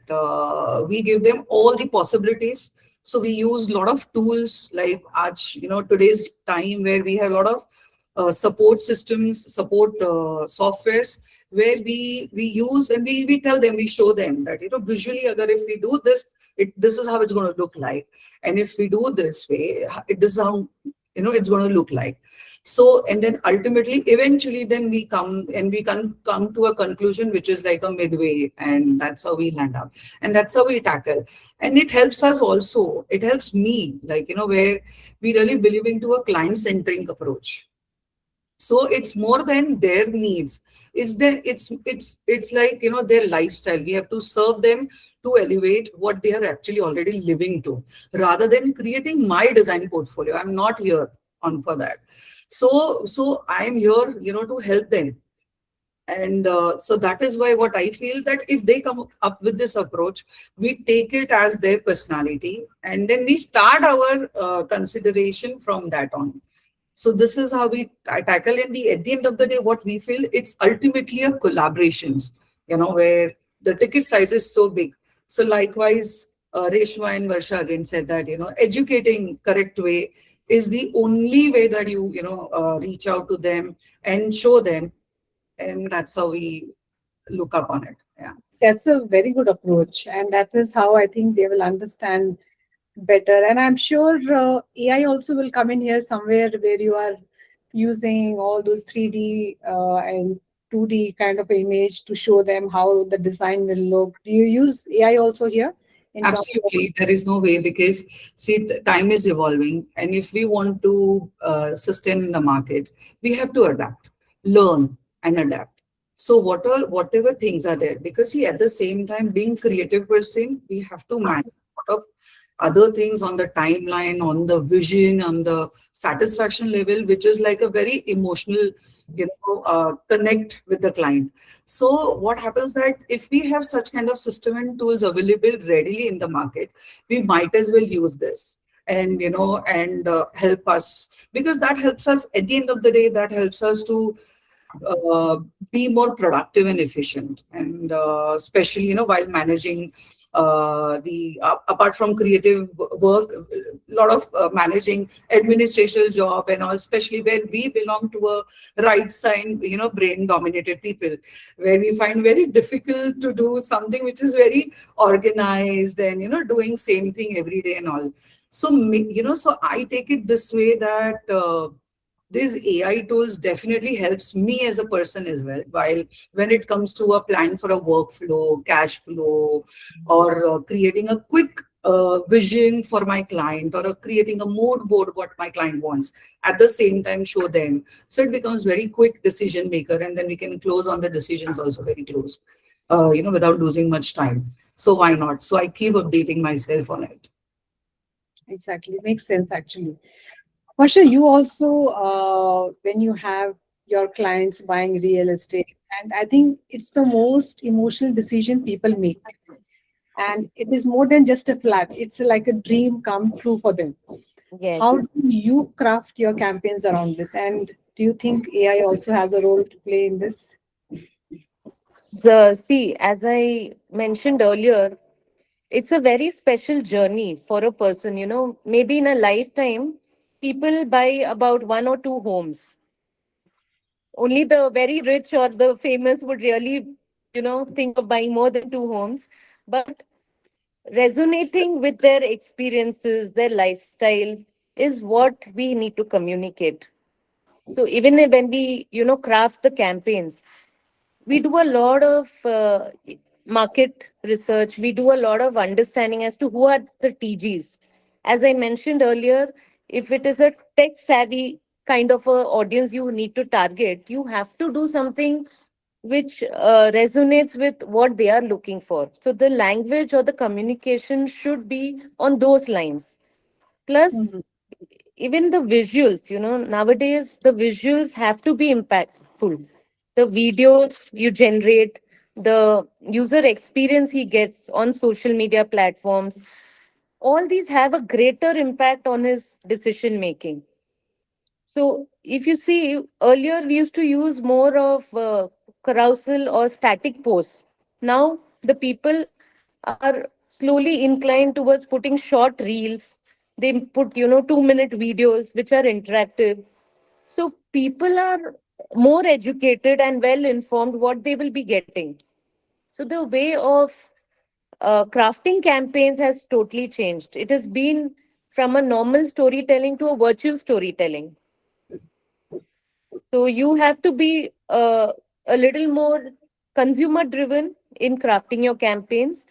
we give them all the possibilities. So we use a lot of tools like today's time where we have a lot of support systems, support softwares where we use, and we tell them, we show them that, visually, agar if we do this, this is how it's going to look like. And if we do this way, this is how, it's going to look like. So, and then ultimately, eventually, then we come and we can come to a conclusion, which is like a midway, and that's how we land up. And that's how we tackle. And it helps us also. It helps me, like, where we really believe into a client-centric approach. So it's more than their needs. It's like, their lifestyle. We have to serve them to elevate what they are actually already living to, rather than creating my design portfolio. I'm not here on for that. So I'm here, to help them. And so that is why what I feel, that if they come up with this approach, we take it as their personality, and then we start our consideration from that on. So this is how we tackle. At the end of the day, what we feel, it's ultimately a collaborations, where the ticket size is so big. So likewise, Reshma and Varsha again said that, educating correct way is the only way that you reach out to them and show them. And that's how we look up on it. Yeah. That's a very good approach, and that is how I think they will understand better. And I'm sure AI also will come in here somewhere, where you are using all those 3D and 2D kind of image to show them how the design will look. Do you use AI also here in terms of? Absolutely, there is no way, because see, time is evolving, and if we want to sustain in the market, we have to adapt, learn, and adapt. So whatever things are there, because see, at the same time, being creative person, we have to manage a lot of other things on the timeline, on the vision, on the satisfaction level, which is like a very emotional, connect with the client. So what happens that if we have such kind of system and tools available readily in the market, we might as well use this and help us, because that helps us at the end of the day, that helps us to uh, be more productive and efficient, and especially while managing the apart from creative work, a lot of managing administrative job and all, especially where we belong to a right side brain dominated people, where we find very difficult to do something which is very organized and doing same thing every day and all. So so I take it this way that these AI tools definitely helps me as a person as well. While when it comes to a plan for a workflow, cash flow, or creating a quick vision for my client, or creating a mood board what my client wants, at the same time show them. So it becomes very quick decision maker, and then we can close on the decisions also very close, without losing much time. So why not? So I keep updating myself on it. Exactly. Makes sense, actually. Masha, you also, when you have your clients buying real estate, and I think it's the most emotional decision people make. And it is more than just a flat, it's like a dream come true for them. How Yes. do you craft your campaigns around this? And do you think AI also has a role to play in this? So, see, as I mentioned earlier, it's a very special journey for a person. Maybe in a lifetime, people buy about one or two homes. Only the very rich or the famous would really, think of buying more than two homes. But resonating with their experiences, their lifestyle is what we need to communicate. So even when we, craft the campaigns, we do a lot of market research. We do a lot of understanding as to who are the TGs. As I mentioned earlier, if it is a tech savvy kind of a audience you need to target, you have to do something which resonates with what they are looking for. So the language or the communication should be on those lines. Plus, Mhm. even the visuals, nowadays the visuals have to be impactful. The videos you generate, the user experience he gets on social media platforms, all these have a greater impact on his decision making. So if you see, earlier we used to use more of carousel or static posts. Now the people are slowly inclined towards putting short reels. They put, 2-minute videos which are interactive. So people are more educated and well informed what they will be getting. So the way of crafting campaigns has totally changed. It has been from a normal storytelling to a virtual storytelling. So you have to be a little more consumer driven in crafting your campaigns,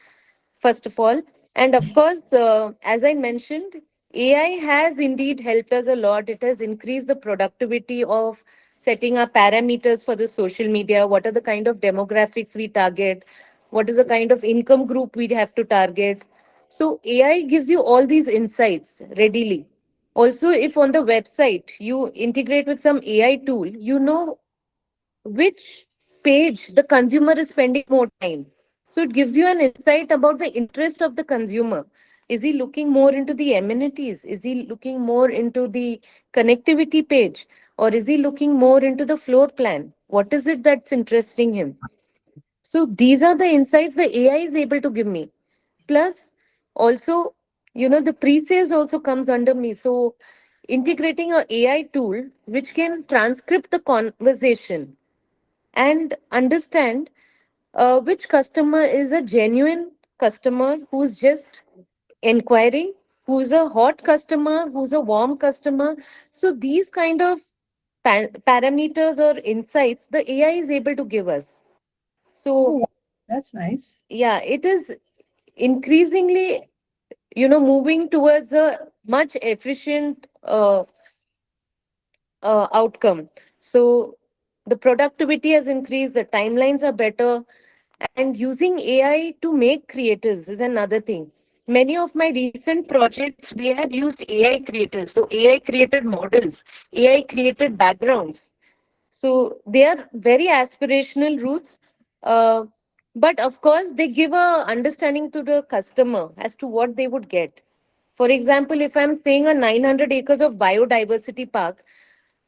first of all. And of course, as I mentioned, AI has indeed helped us a lot. It has increased the productivity of setting up parameters for the social media. What are the kind of demographics we target? What is the kind of income group we have to target? So AI gives you all these insights readily. Also, if on the website you integrate with some AI tool, you know which page the consumer is spending more time. So it gives you an insight about the interest of the consumer. Is he looking more into the amenities? Is he looking more into the connectivity page? Or is he looking more into the floor plan? What is it that's interesting him? So these are the insights the AI is able to give me. Plus, also, the pre-sales also comes under me. So integrating a AI tool which can transcript the conversation and understand which customer is a genuine customer who's just inquiring, who's a hot customer, who's a warm customer. So these kind of parameters or insights the AI is able to give us. Oh, So wow. That's nice. yeah, it is increasingly, moving towards a much efficient outcome. So the productivity has increased, the timelines are better, and using AI to make creators is another thing. many of my recent projects, we have used AI creators. So AI created models, AI created backgrounds. So they are very aspirational routes. Uh, but of course, they give a understanding to the customer as to what they would get. For example, if I'm saying a 900 acres of biodiversity park,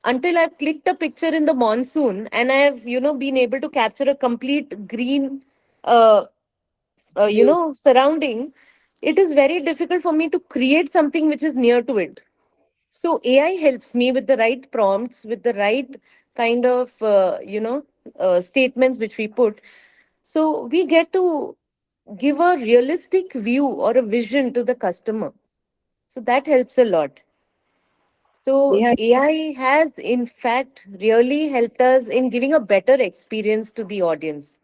until I've clicked a picture in the monsoon and I've, been able to capture a complete green, uh, You surrounding, it is very difficult for me to create something which is near to it. So AI helps me with the right prompts, with the right kind of, statements which we put. So we get to give a realistic view or a vision to the customer. So that helps a lot. So AI. AI has, in fact, really helped us in giving a better experience to the audience.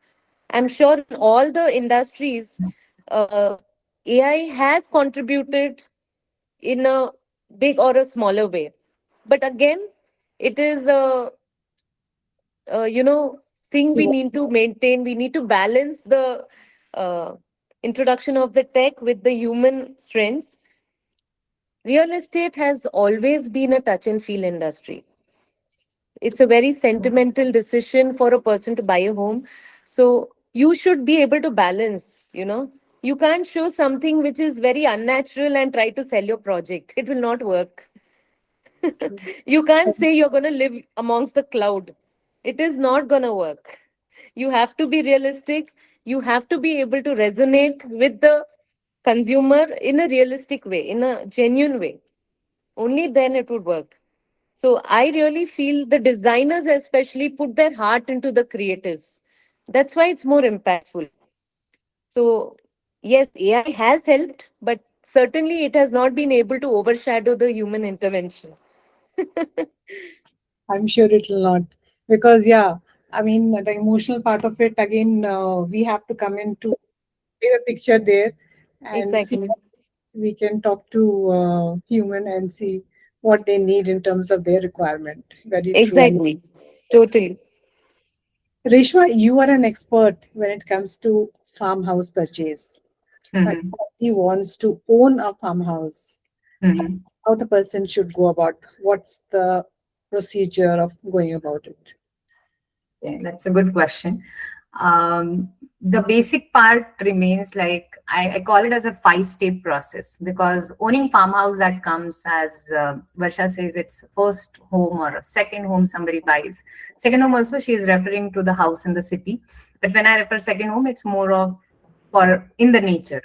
I'm sure in all the industries, uh, AI has contributed in a big or a smaller way. But again, it is a thing we need to maintain. We need to balance the uh, introduction of the tech with the human strengths. Real estate has always been a touch and feel industry. It's a very sentimental decision for a person to buy a home. So you should be able to balance, You can't show something which is very unnatural and try to sell your project. It will not work. You can't say you're going to live amongst the cloud. It is not going to work. You have to be realistic. You have to be able to resonate with the consumer in a realistic way, in a genuine way. Only then it would work. So I really feel the designers especially put their heart into the creatives. That's why it's more impactful. So yes, AI has helped, but certainly it has not been able to overshadow the human intervention. I'm sure it will not. Because, yeah, I mean, the emotional part of it, again, we have to come into bigger picture there and see Exactly. what we can talk to human and see what they need in terms of their requirement. Very true. And Exactly. Totally. Reshma, you are an expert when it comes to farmhouse purchase. Mhm. He wants to own a farmhouse. Mhm. How the person should go about? What's the procedure of going about it? Yeah, that's a good question. The basic part remains like I call it as a 5-step process because owning farmhouse that comes as Varsha says it's first home or a second home somebody buys. Second home also she is referring to the house in the city, but when I refer second home, it's more of for in the nature.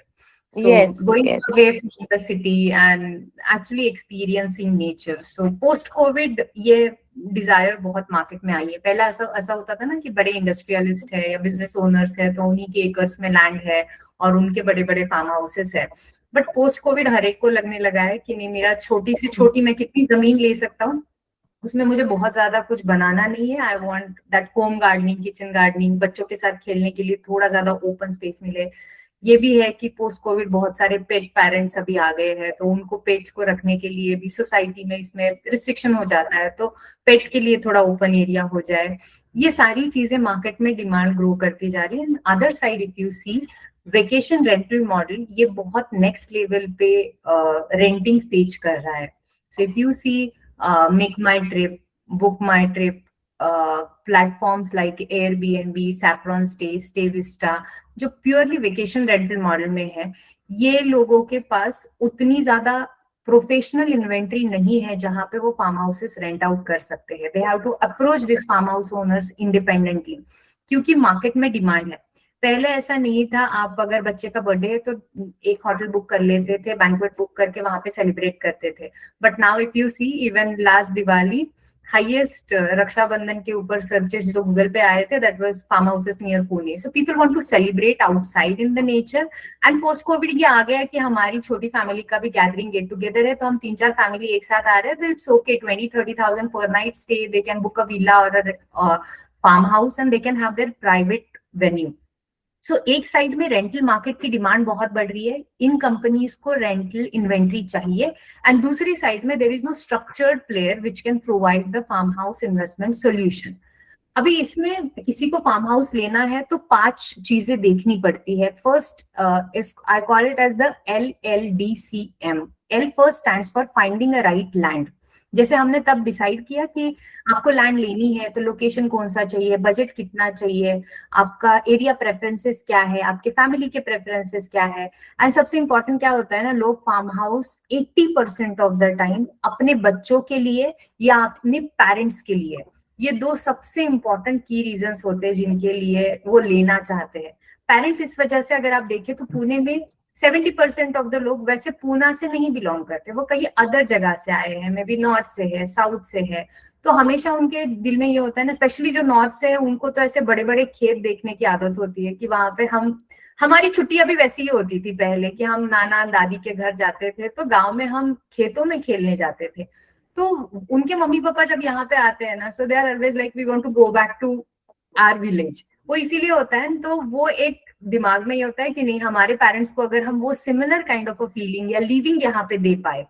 So Yes, going yes. away from the city and actually experiencing nature. So post COVID ये Dzire बहुत market में आई है. पहला ऐसा ऐसा होता था ना कि बड़े इंडस्ट्रियलिस्ट है या बिजनेस ओनर्स है तो उन्हीं के एकर्स में लैंड है और उनके बड़े बड़े फार्म हाउसेस है. बट पोस्ट कोविड हर एक को लगने लगा है कि नहीं, मेरा छोटी से छोटी मैं कितनी जमीन ले सकता हूँ, उसमें मुझे बहुत ज्यादा कुछ बनाना नहीं है. I want that home gardening, kitchen gardening, बच्चों के साथ खेलने के लिए थोड़ा ज्यादा ओपन स्पेस मिले. ये भी है कि पोस्ट कोविड बहुत सारे पेट पेरेंट्स अभी आ गए हैं तो उनको पेट्स को रखने के लिए भी सोसाइटी में इसमें रिस्ट्रिक्शन हो जाता है, तो पेट के लिए थोड़ा ओपन एरिया हो जाए. ये सारी चीजें मार्केट में डिमांड ग्रो करती जा रही है. Other side if you see vacation rental model ये बहुत नेक्स्ट लेवल पे रेंटिंग फेच कर रहा है. So if you see make my trip, book my trip, platforms like Airbnb, saffron stay, stay vista, जो प्योरली वेकेशन रेंटल मॉडल में है, ये लोगों के पास उतनी ज्यादा प्रोफेशनल इन्वेंट्री नहीं है जहां पे वो फार्म हाउसेस रेंट आउट कर सकते हैं. They have to approach this farm house owners independently क्योंकि मार्केट में डिमांड है. पहले ऐसा नहीं था. आप अगर बच्चे का बर्थडे है तो एक होटल बुक कर लेते थे, बैंक्वेट बुक करके वहां पे सेलिब्रेट करते थे. But now if you see even last Diwali highest Rakshabandhan के ऊपर सर्चेस जो गूगल पे आए थे that was farm houses near Pune. So people want to celebrate outside in the nature. And post covid ये आ गया कि हमारी छोटी फैमिली का भी गैदरिंग गेट टुगेदर है तो हम 3-4 फैमिली एक साथ आ रहे हैं तो it's okay. 20-30,000 per night stay, they can book a villa और farm house and they can have their private venue. So एक साइड में रेंटल मार्केट की डिमांड बहुत बढ़ रही है, इन कंपनीज को रेंटल इन्वेंट्री चाहिए. एंड दूसरी साइड में there is no structured player which can provide the farm house investment solution. अभी इसमें किसी को फार्म हाउस लेना है तो 5 चीजें देखनी पड़ती है. First is I call it as the LLDCM. L first stands for finding a right land. जैसे हमने तब डिसाइड किया कि आपको लैंड लेनी है तो लोकेशन कौन सा चाहिए, बजट कितना चाहिए, आपका एरिया प्रेफरेंसेस क्या है, आपके फैमिली के प्रेफरेंसेस क्या है. एंड सबसे इंपॉर्टेंट क्या होता है ना, लोग farm house 80% of the time अपने बच्चों के लिए या अपने पेरेंट्स के लिए, ये 2 सबसे इंपॉर्टेंट की रीजंस होते हैं जिनके लिए वो लेना चाहते हैं. पेरेंट्स इस वजह से अगर आप देखें तो पुणे में 70% ऑफ द लोग वैसे पूना से नहीं बिलोंग करते, वो कहीं अदर जगह से आए हैं, मे बी नॉर्थ से है, साउथ से है. तो हमेशा उनके दिल में ये होता है ना, स्पेशली जो नॉर्थ से है उनको तो ऐसे बड़े बड़े खेत देखने की आदत होती है कि वहां पे हमारी छुट्टियां भी वैसी ही होती थी पहले कि हम नाना दादी के घर जाते थे तो गांव में हम खेतों में खेलने जाते थे. तो उनके मम्मी पापा जब यहाँ पे आते हैं ना, so they are always like we want to go back to our village. वो इसीलिए होता है. तो वो एक दिमाग में ये होता है कि नहीं, हमारे पेरेंट्स को अगर हम वो similar kind of a feeling या लिविंग यहाँ पे दे पाए.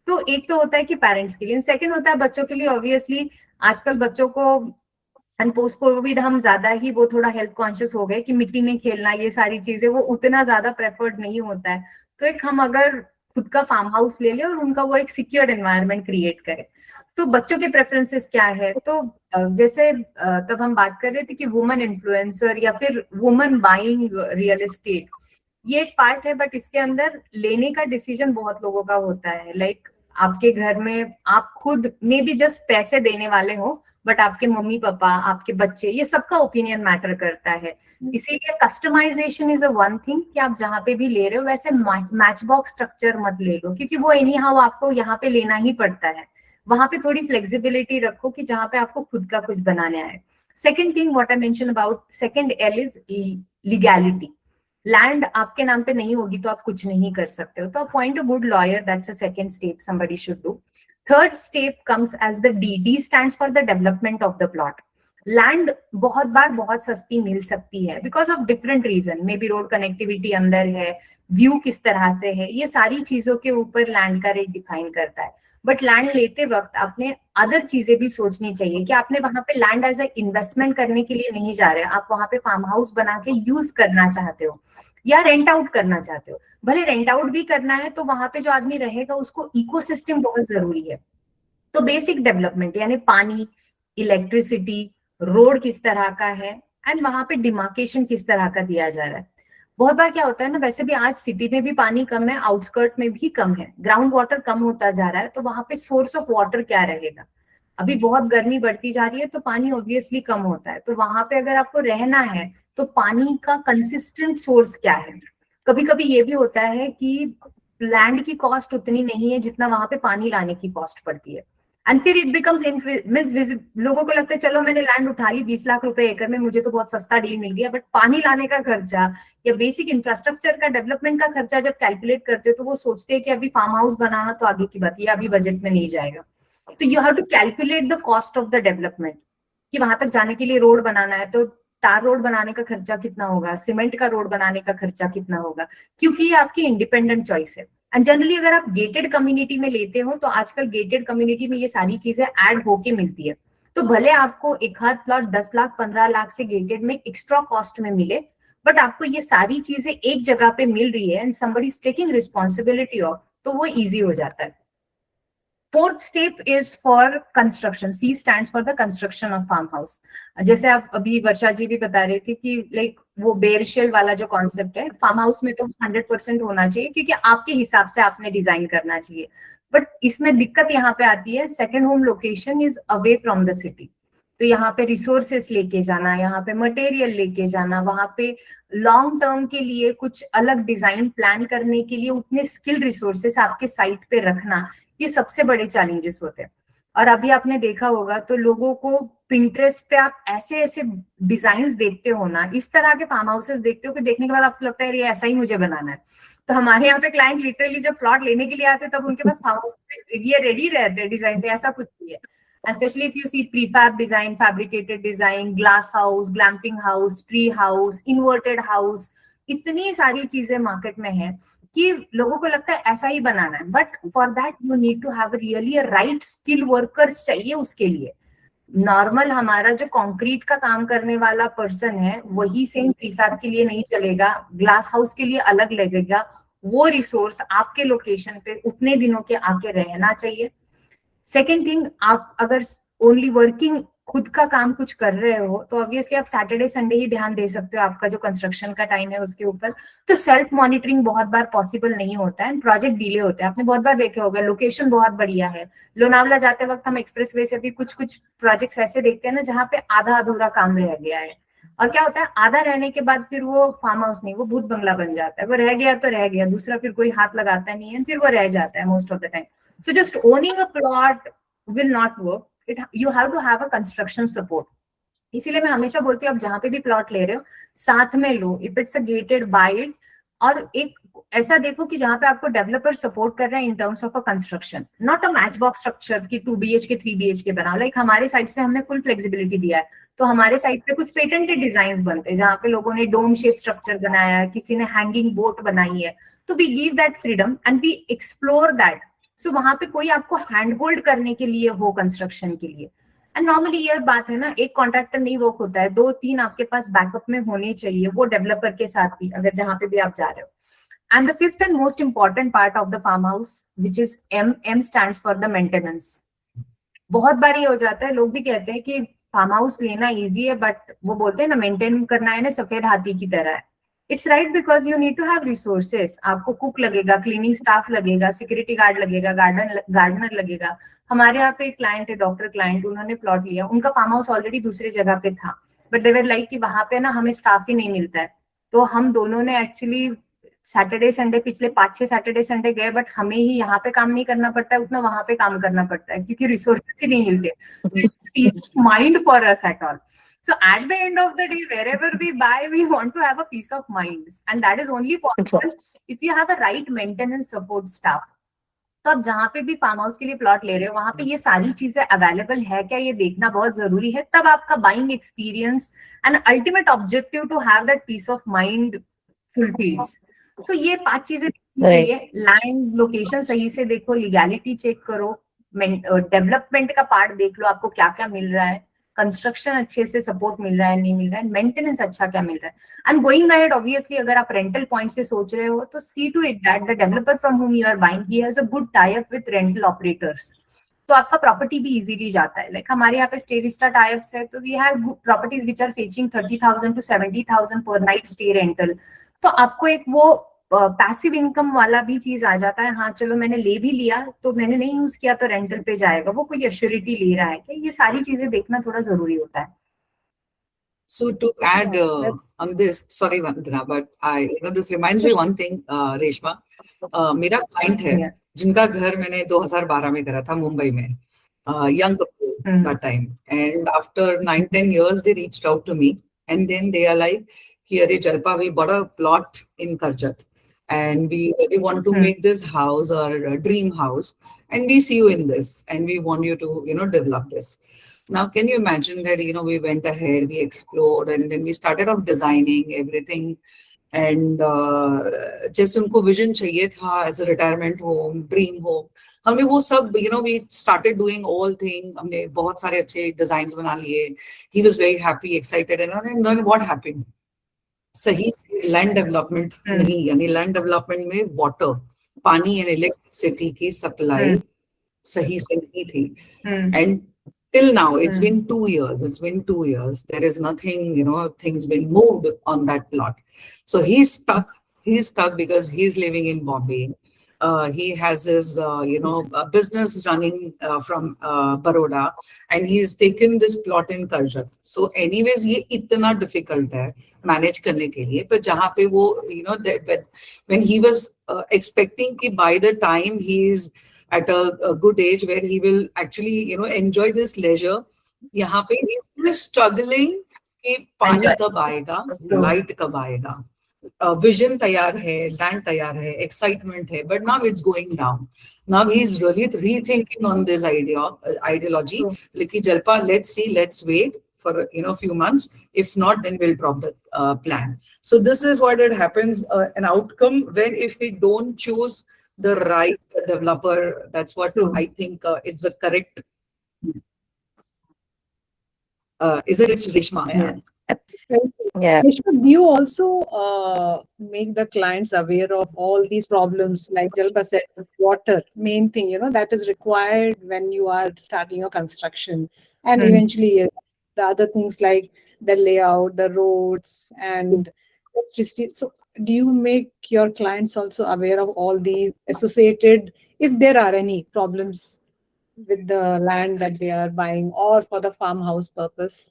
तो एक तो होता है कि पेरेंट्स के लिए, सेकंड होता है बच्चों के लिए. ऑब्वियसली आजकल बच्चों को एंड पोस्ट कोविड हम ज्यादा ही वो थोड़ा हेल्थ कॉन्शियस हो गए कि मिट्टी में खेलना, ये सारी चीजें वो उतना ज्यादा प्रेफर्ड नहीं होता है. तो एक हम अगर खुद का फार्म हाउस ले ले और उनका वो एक सिक्योर्ड एनवायरनमेंट क्रिएट करें. तो बच्चों के प्रेफरेंसेस क्या है, तो जैसे तब हम बात कर रहे थे कि वुमन इन्फ्लुएंसर या फिर वुमन बाइंग रियल एस्टेट, ये एक पार्ट है. बट इसके अंदर लेने का डिसीजन बहुत लोगों का होता है. लाइक आपके घर में आप खुद में भी जस्ट पैसे देने वाले हो, बट आपके मम्मी पापा, आपके बच्चे, ये सबका ओपिनियन मैटर करता है. इसीलिए customisation is a one thing कि आप जहाँ पे भी ले रहे हो वैसे मैच बॉक्स स्ट्रक्चर मत ले लो, क्योंकि वो एनी हाउ आपको यहाँ पे लेना ही पड़ता है. वहां पे थोड़ी फ्लेक्सिबिलिटी रखो कि जहाँ पे आपको खुद का कुछ बनाना है. Second thing what I mention about second L is legality. Land आपके नाम पे नहीं होगी तो आप कुछ नहीं कर सकते हो. तो appoint a good lawyer, that's a second step somebody should do. Third step comes as the D. D stands for the development of the plot. Land बहुत बार बहुत सस्ती मिल सकती है because of different reason. Maybe road connectivity अंदर है, view किस तरह से है, ये सारी चीजों के ऊपर लैंड का रेट डिफाइन करता है. बट लैंड लेते वक्त आपने अदर चीजें भी सोचनी चाहिए कि आपने वहां पे लैंड एज ए इन्वेस्टमेंट करने के लिए नहीं जा रहे, आप वहां पे फार्म हाउस बना के यूज करना चाहते हो या रेंट आउट करना चाहते हो. भले रेंट आउट भी करना है तो वहां पे जो आदमी रहेगा उसको इकोसिस्टम बहुत जरूरी है. तो बेसिक डेवलपमेंट यानी पानी, इलेक्ट्रिसिटी, रोड किस तरह का है, एंड वहां पे डिमार्केशन किस तरह का दिया जा रहा है. बहुत बार क्या होता है ना, वैसे भी आज सिटी में भी पानी कम है, आउटस्कर्ट में भी कम है, ग्राउंड वाटर कम होता जा रहा है. तो वहां पे सोर्स ऑफ वाटर क्या रहेगा. अभी बहुत गर्मी बढ़ती जा रही है तो पानी ऑब्वियसली कम होता है. तो वहां पे अगर आपको रहना है तो पानी का कंसिस्टेंट सोर्स क्या है. कभी कभी ये भी होता है कि लैंड की कॉस्ट उतनी नहीं है जितना वहां पे पानी लाने की कॉस्ट पड़ती है. एंड फिर इट बिकम्स मीन्स लोगों को लगता है चलो मैंने लैंड उठा ली 20 लाख रुपए एकड़ में, मुझे तो बहुत सस्ता डील मिल गया. बट पानी लाने का खर्चा या बेसिक इंफ्रास्ट्रक्चर का डेवलपमेंट का खर्चा जब कैलकुलेट करते हो तो वो सोचते हैं कि अभी फार्म हाउस बनाना तो आगे की बात, ये अभी बजट में नहीं जाएगा. तो you have to calculate the cost of the development कि वहां तक जाने के लिए रोड बनाना है तो टार रोड बनाने का खर्चा कितना होगा, सीमेंट का रोड बनाने का खर्चा कितना होगा, क्योंकि ये आपकी इंडिपेंडेंट चॉइस है. एंड जनरली अगर आप गेटेड कम्युनिटी में लेते हो तो आजकल गेटेड कम्युनिटी में ये सारी चीजें ऐड होके मिलती है. तो भले आपको एक हाथ प्लॉट 10 लाख 15 लाख से गेटेड में एक्स्ट्रा कॉस्ट में मिले, बट आपको ये सारी चीजें एक जगह पे मिल रही है and somebody is taking responsibility of, तो वो इजी हो जाता है. Fourth step is for construction. C stands for the construction of farm house. जैसे आप अभी वर्षा जी भी बता रही थी कि लाइक वो बेयर शेल वाला जो कॉन्सेप्ट है, फार्म हाउस में तो 100% होना चाहिए क्योंकि आपके हिसाब से आपने डिजाइन करना चाहिए. बट इसमें दिक्कत यहाँ पे आती है, second home location is away from the city. तो यहाँ पे रिसोर्सेस लेके जाना, यहाँ पे मटेरियल लेके जाना, वहां पे लॉन्ग टर्म के लिए कुछ अलग डिजाइन प्लान करने के लिए उतने स्किल रिसोर्सेस आपके साइट पे रखना, ये सबसे बड़े चैलेंजेस होते हैं. और अभी आपने देखा होगा तो लोगों को पिंटरेस्ट पे आप ऐसे ऐसे डिजाइन्स देखते हो ना, इस तरह के फार्म हाउसेस देखते हो कि देखने के बाद आपको लगता है ये ऐसा ही मुझे बनाना है. तो हमारे यहाँ पे क्लाइंट लिटरली जब प्लॉट लेने के लिए आते हैं तब उनके पास फार्म हाउस ये रेडी रहते हैं डिजाइन से, ऐसा कुछ नहीं है. Especially if you see prefab design, fabricated design, glass house, glamping house, tree house, inverted house, इतनी सारी चीजें मार्केट में है कि लोगों को लगता है ऐसा ही बनाना है. But for that you need to have really right skill workers चाहिए उसके लिए. नॉर्मल हमारा जो कंक्रीट का काम करने वाला पर्सन है वही सेम प्रीफैब के लिए नहीं चलेगा, ग्लास हाउस के लिए अलग लगेगा। वो रिसोर्स आपके लोकेशन पे उतने दिनों के आके रहना चाहिए। सेकेंड थिंग, आप अगर ओनली वर्किंग खुद का काम कुछ कर रहे हो तो ऑब्वियसली आप सैटरडे संडे ही ध्यान दे सकते हो आपका जो कंस्ट्रक्शन का टाइम है उसके ऊपर। तो सेल्फ मॉनिटरिंग बहुत बार पॉसिबल नहीं होता है, प्रोजेक्ट डिले होते हैं। आपने बहुत बार देखे होगा, लोकेशन बहुत बढ़िया है, लोनावला जाते वक्त हम एक्सप्रेस वे से भी कुछ कुछ प्रोजेक्ट्स ऐसे देखते हैं ना जहाँ पे आधा अधूरा काम रह गया है। और क्या होता है, आधा रहने के बाद फिर वो फार्म हाउस नहीं, वो भूत बंगला बन जाता है। वो रह गया तो रह गया, दूसरा फिर कोई हाथ लगाता नहीं है, फिर वो रह जाता है most of the time. So just owning a plot will not work. You have to have a construction support. इसीलिए मैं हमेशा बोलती हूँ आप जहां पे भी प्लॉट ले रहे हो साथ में लो, if it's a gated bite. और एक ऐसा देखो कि जहां पे आपको डेवलपर सपोर्ट कर रहे हैं इन terms of a construction, not a match box structure की 2 BHK 3 BHK बनाओ। लाइक हमारे साइड पे हमने फुल फ्लेक्सिबिलिटी दिया है, तो हमारे साइड पे कुछ पेटेंटेड डिजाइन बनते हैं जहाँ पे लोगों ने डोम शेप स्ट्रक्चर बनाया है, किसी ने हैंगिंग बोट बनाई है। तो we give that freedom and we explore that. So वहां पे कोई आपको हैंड होल्ड करने के लिए हो कंस्ट्रक्शन के लिए। एंड नॉर्मली ये बात है ना, एक कॉन्ट्रैक्टर नहीं वर्क होता है, 2-3 आपके पास बैकअप में होने चाहिए, वो डेवलपर के साथ भी अगर जहां पे भी आप जा रहे हो। And the fifth and most important part of the farm house which is M stands for the maintenance. बहुत बार ये हो जाता है, लोग भी कहते हैं कि फार्म हाउस लेना इजी है, बट वो बोलते हैं ना मेंटेन करना है ना सफेद हाथी की तरह है। It's right, because you need to have resources. आपको कुक लगेगा, क्लीनिंग स्टाफ लगेगा, सिक्योरिटी गार्ड लगेगा, गार्डनर लगेगा। हमारे यहाँ पे एक क्लाइंट है, डॉक्टर क्लाइंट, उन्होंने प्लॉट लिया, उनका फार्म हाउस ऑलरेडी दूसरी जगह पे था, बट देवर लाइक कि वहां पे ना हमें स्टाफ ही नहीं मिलता है। तो हम दोनों ने एक्चुअली सैटरडे संडे पिछले 5-6 सैटरडे संडे गए, बट हमें ही यहाँ पे काम नहीं करना पड़ता है उतना, वहां पे काम करना पड़ता है क्योंकि रिसोर्सेस ही नहीं मिलते। Peace of mind for us at all. So at the end of the day, wherever we buy, we want to have a peace of mind, and that is only possible if you have a right maintenance support staff. तो आप जहाँ पे भी farm house के लिए plot ले रहे हो वहां पे ये सारी चीजें अवेलेबल है क्या, ये देखना बहुत जरूरी है। तब आपका buying experience and ultimate objective to have that peace of mind fulfils. So ये 5 चीजें चाहिए। लैंड लोकेशन सही से देखो, लीगैलिटी चेक करो, डेवलपमेंट का पार्ट देख लो आपको क्या क्या मिल रहा है, कंस्ट्रक्शन अच्छे से सपोर्ट मिल रहा है नहीं मिल रहा है, मेंटेनेंस अच्छा क्या मिल रहा है। एंड गोइंग अहेड, ऑब्वियसली अगर आप रेंटल पॉइंट से सोच रहे हो तो see to it that the developer from whom you are buying he has a good tie up with rental operators. तो आपका प्रॉपर्टी भी इजीली जाता है। लाइक हमारे यहाँ पे स्टेरिस्टा टाइप्स है, तो we have properties which are fetching 30,000 to 70,000 पर नाइट स्टे रेंटल। तो आपको एक वो पैसिव इनकम वाला भी चीज आ जाता है। हाँ चलो मैंने ले भी लिया तो मैंने नहीं यूज किया तो रेंटल पे जाएगा, वो कोई एश्योरिटी ले रहा है क्या, ये सारी चीजें देखना थोड़ा जरूरी होता है। So to add on this, sorry Vandana, but this reminds me one thing, Reshma. मेरा क्लाइंट है Yeah. जिनका घर मैंने 2012 में करा था मुंबई में, young couple that time, and after 9-10 years they reached out to me, and then they are like, कि अरे जल्पा we bought a plot in Karjat and we really want to make this house our dream house, and we see you in this and we want you to develop this. Now, can you imagine that, we went ahead, we explored, and then we started off designing everything. And जैसे उनको vision चाहिए था as a retirement home, dream home, हमने वो सब we started doing all thing, हमने बहुत सारे अच्छे डिजाइन बना लिए। He was very happy, excited, and then what happened, सही से लैंड डेवलपमेंट नहीं, यानी लैंड डेवलपमेंट में वाटर, पानी एंड इलेक्ट्रिसिटी की सप्लाई सही से नहीं थी। And till now, it's been 2 years. It's been 2 years. There is nothing, things been moved on that plot. So he's stuck. He's stuck because he's living in Bombay. He has his, business running from Baroda, and he's taken this plot in Karjat. So, anyways, ये इतना difficult है manage करने के लिए. पर जहाँ पे वो, when he was expecting कि by the time he is at a good age where he will actually, enjoy this leisure, यहाँ पे he is struggling कि पानी कब आएगा, लाइट कब आएगा, विजन तैयार है, लैंड तैयार है, एक्साइटमेंट है, but now it's going down. Now he's really rethinking on this ideology. Like Jalpa, let's see, let's wait for few months. If not, then we'll drop the plan. So this is what it happens, an outcome when if we don't choose the right developer. That's what I think it's a correct. Is it Rishma? Yeah. Yeah. Rishma, do you also make the clients aware of all these problems, like Jalpa said, water, main thing, that is required when you are starting your construction, and Hmm. eventually the other things like the layout, the roads, and electricity. So, do you make your clients also aware of all these associated, if there are any problems with the land that they are buying or for the farmhouse purpose?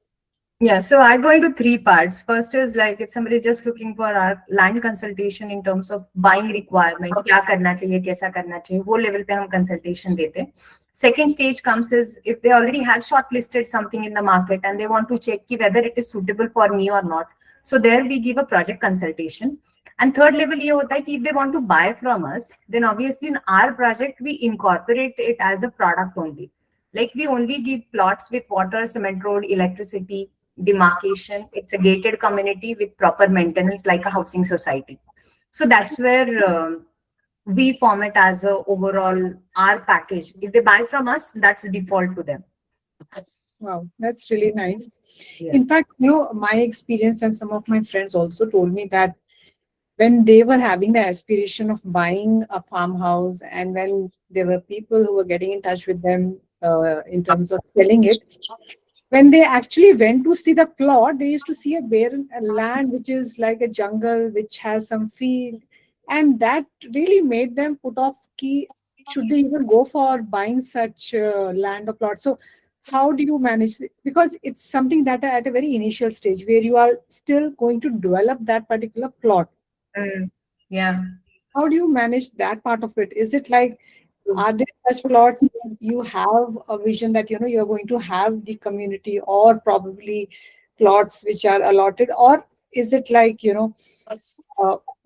Yeah, so I go into three parts. First is like if somebody is just looking for our land consultation in terms of buying requirement, क्या करना चाहिए, कैसा करना चाहिए, वो level पे हम consultation देते हैं. Second stage comes is if they already have shortlisted something in the market and they want to check ki whether it is suitable for me or not. So there we give a project consultation. And third level ये होता है कि if they want to buy from us, then obviously in our project we incorporate it as a product only. Like we only give plots with water, cement road, electricity, demarcation. It's a gated community with proper maintenance like a housing society. So that's where we form it as a overall our package. If they buy from us, that's default to them. Wow, that's really nice. Yeah. In fact, my experience and some of my friends also told me that when they were having the aspiration of buying a farmhouse, and when there were people who were getting in touch with them in terms of selling it, when they actually went to see the plot, they used to see a barren land which is like a jungle, which has some field, and that really made them put off key. Should they even go for buying such land or plot? So, how do you manage it? Because it's something that at a very initial stage where you are still going to develop that particular plot. Mm, yeah. How do you manage that part of it? Is it like, are there such plots that you have a vision that you're going to have the community, or probably plots which are allotted, or is it like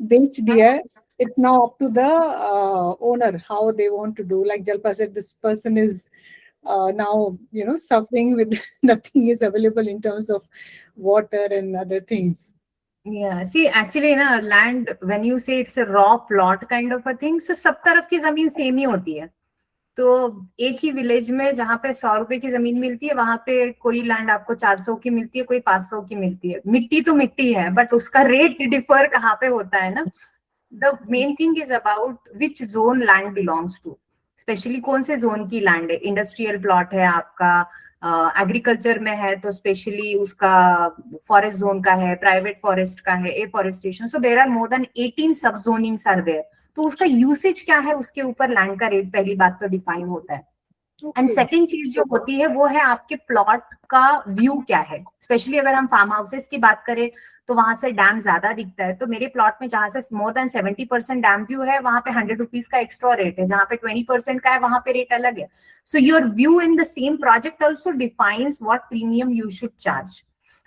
bench there? It's now up to the owner how they want to do. Like Jalpa said, this person is now suffering with nothing is available in terms of water and other things. Yeah, see, actually, na land, when you say it's a raw plot kind of a thing, so सब तरफ की जमीन same ही होती है. तो एक ही village में जहाँ पे 100 रुपए की जमीन मिलती है, वहां पे कोई लैंड आपको 400 की मिलती है, कोई 500 की मिलती है. मिट्टी तो मिट्टी है, बट उसका रेट डिफर कहाँ पे होता है ना. The main thing is about which zone land belongs to. Specially कौन से जोन की लैंड है. इंडस्ट्रियल प्लॉट है आपका, एग्रीकल्चर में है तो स्पेशली उसका फॉरेस्ट जोन का है, प्राइवेट फॉरेस्ट का है, afforestation. So there are more than 18 sub जोनिंग्स are there. तो उसका यूसेज क्या है, उसके ऊपर लैंड का रेट पहली बात तो डिफाइन होता है. एंड सेकंड चीज जो होती है वो है आपके प्लॉट का व्यू क्या है. स्पेशली अगर हम फार्म हाउसेस की बात करें तो वहां से डैम ज्यादा दिखता है. तो मेरे प्लॉट में जहां से मोर देन 70% डैम व्यू है, वहां पे 100 रुपीज का एक्स्ट्रा रेट है. जहां पे 20% का है, वहां पे रेट अलग है. So your view in the same project also defines what premium you should charge.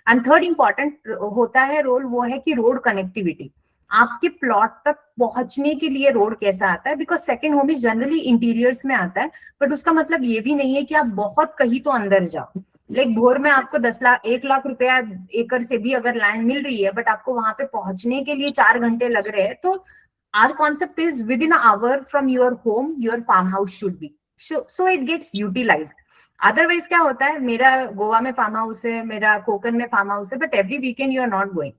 And third important होता है रोल, वो है कि रोड कनेक्टिविटी. आपके प्लॉट तक पहुंचने के लिए रोड कैसा आता है. Because second home is generally interiors में आता है, बट उसका मतलब ये भी नहीं है कि आप बहुत कहीं तो अंदर जाओ. लाइक भोर में आपको 1 लाख रुपया एकड़ से भी अगर लैंड मिल रही है, बट आपको वहां पे पहुंचने के लिए 4 घंटे लग रहे हैं, तो our concept is within hour from your home your farm house should be. So it gets utilise. Otherwise क्या होता है, मेरा गोवा में फार्म हाउस है, मेरा कोकन में फार्म हाउस है, but every weekend you are not going.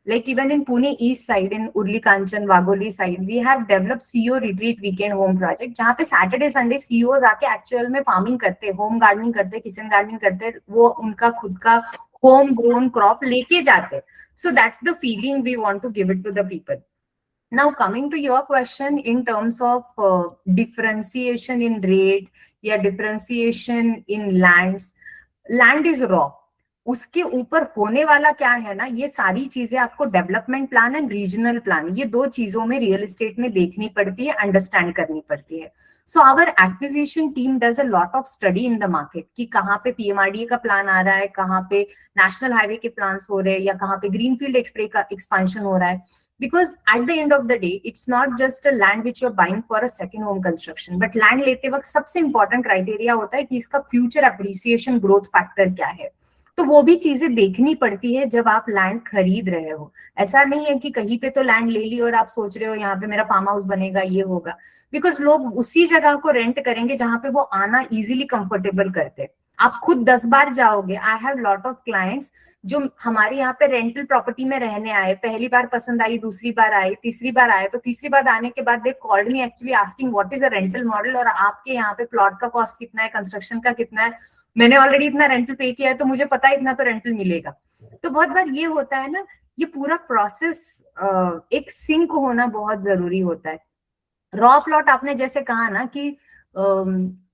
Like even in Pune East side, in Urli Kanchan, Wagoli side, we have developed CEO retreat weekend home project, जहाँ पे Saturday Sunday CEOs आके actual में farming करते, home gardening करते, kitchen gardening करते, वो उनका खुद का home grown crop लेके जाते. So that's the feeling we want to give it to the people. Now coming to your question in terms of differentiation in rate, या differentiation in lands, land is raw. उसके ऊपर होने वाला क्या है ना, ये सारी चीजें आपको development plan and regional plan, ये दो चीजों में रियल एस्टेट में देखनी पड़ती है, अंडरस्टैंड करनी पड़ती है. So our acquisition team does a lot of study in the market कि कहाँ पे पीएमआरडीए का प्लान आ रहा है, कहाँ पे नेशनल हाईवे के प्लान्स हो रहे हैं, या कहाँ पे ग्रीनफील्ड एक्सप्रे का एक्सपांशन हो रहा है. Because at the end of the day it's not just a land which you are buying for a second home construction, but land लेते वक्त सबसे इंपॉर्टेंट क्राइटेरिया होता है कि इसका फ्यूचर अप्रिसिएशन ग्रोथ फैक्टर क्या है. तो वो भी चीजें देखनी पड़ती है जब आप लैंड खरीद रहे हो. ऐसा नहीं है कि कहीं पे तो लैंड ले ली और आप सोच रहे हो यहाँ पे मेरा फार्म हाउस बनेगा, ये होगा. बिकॉज लोग उसी जगह को रेंट करेंगे जहां पे वो आना इजीली कंफर्टेबल करते. आप खुद 10 बार जाओगे. I have lot of clients जो हमारे यहाँ पे रेंटल प्रॉपर्टी में रहने आए, पहली बार पसंद आई, दूसरी बार आए, तीसरी बार आए. तो तीसरी बार आने के बाद they called me actually asking what is a rental model, और आपके यहाँ पे प्लॉट का कॉस्ट कितना है, कंस्ट्रक्शन का कितना है, मैंने ऑलरेडी इतना रेंटल पे किया है तो मुझे पता है इतना तो रेंटल मिलेगा. तो बहुत बार ये होता है ना, ये पूरा प्रोसेस एक सिंक होना बहुत जरूरी होता है. रॉ प्लॉट आपने जैसे कहा ना कि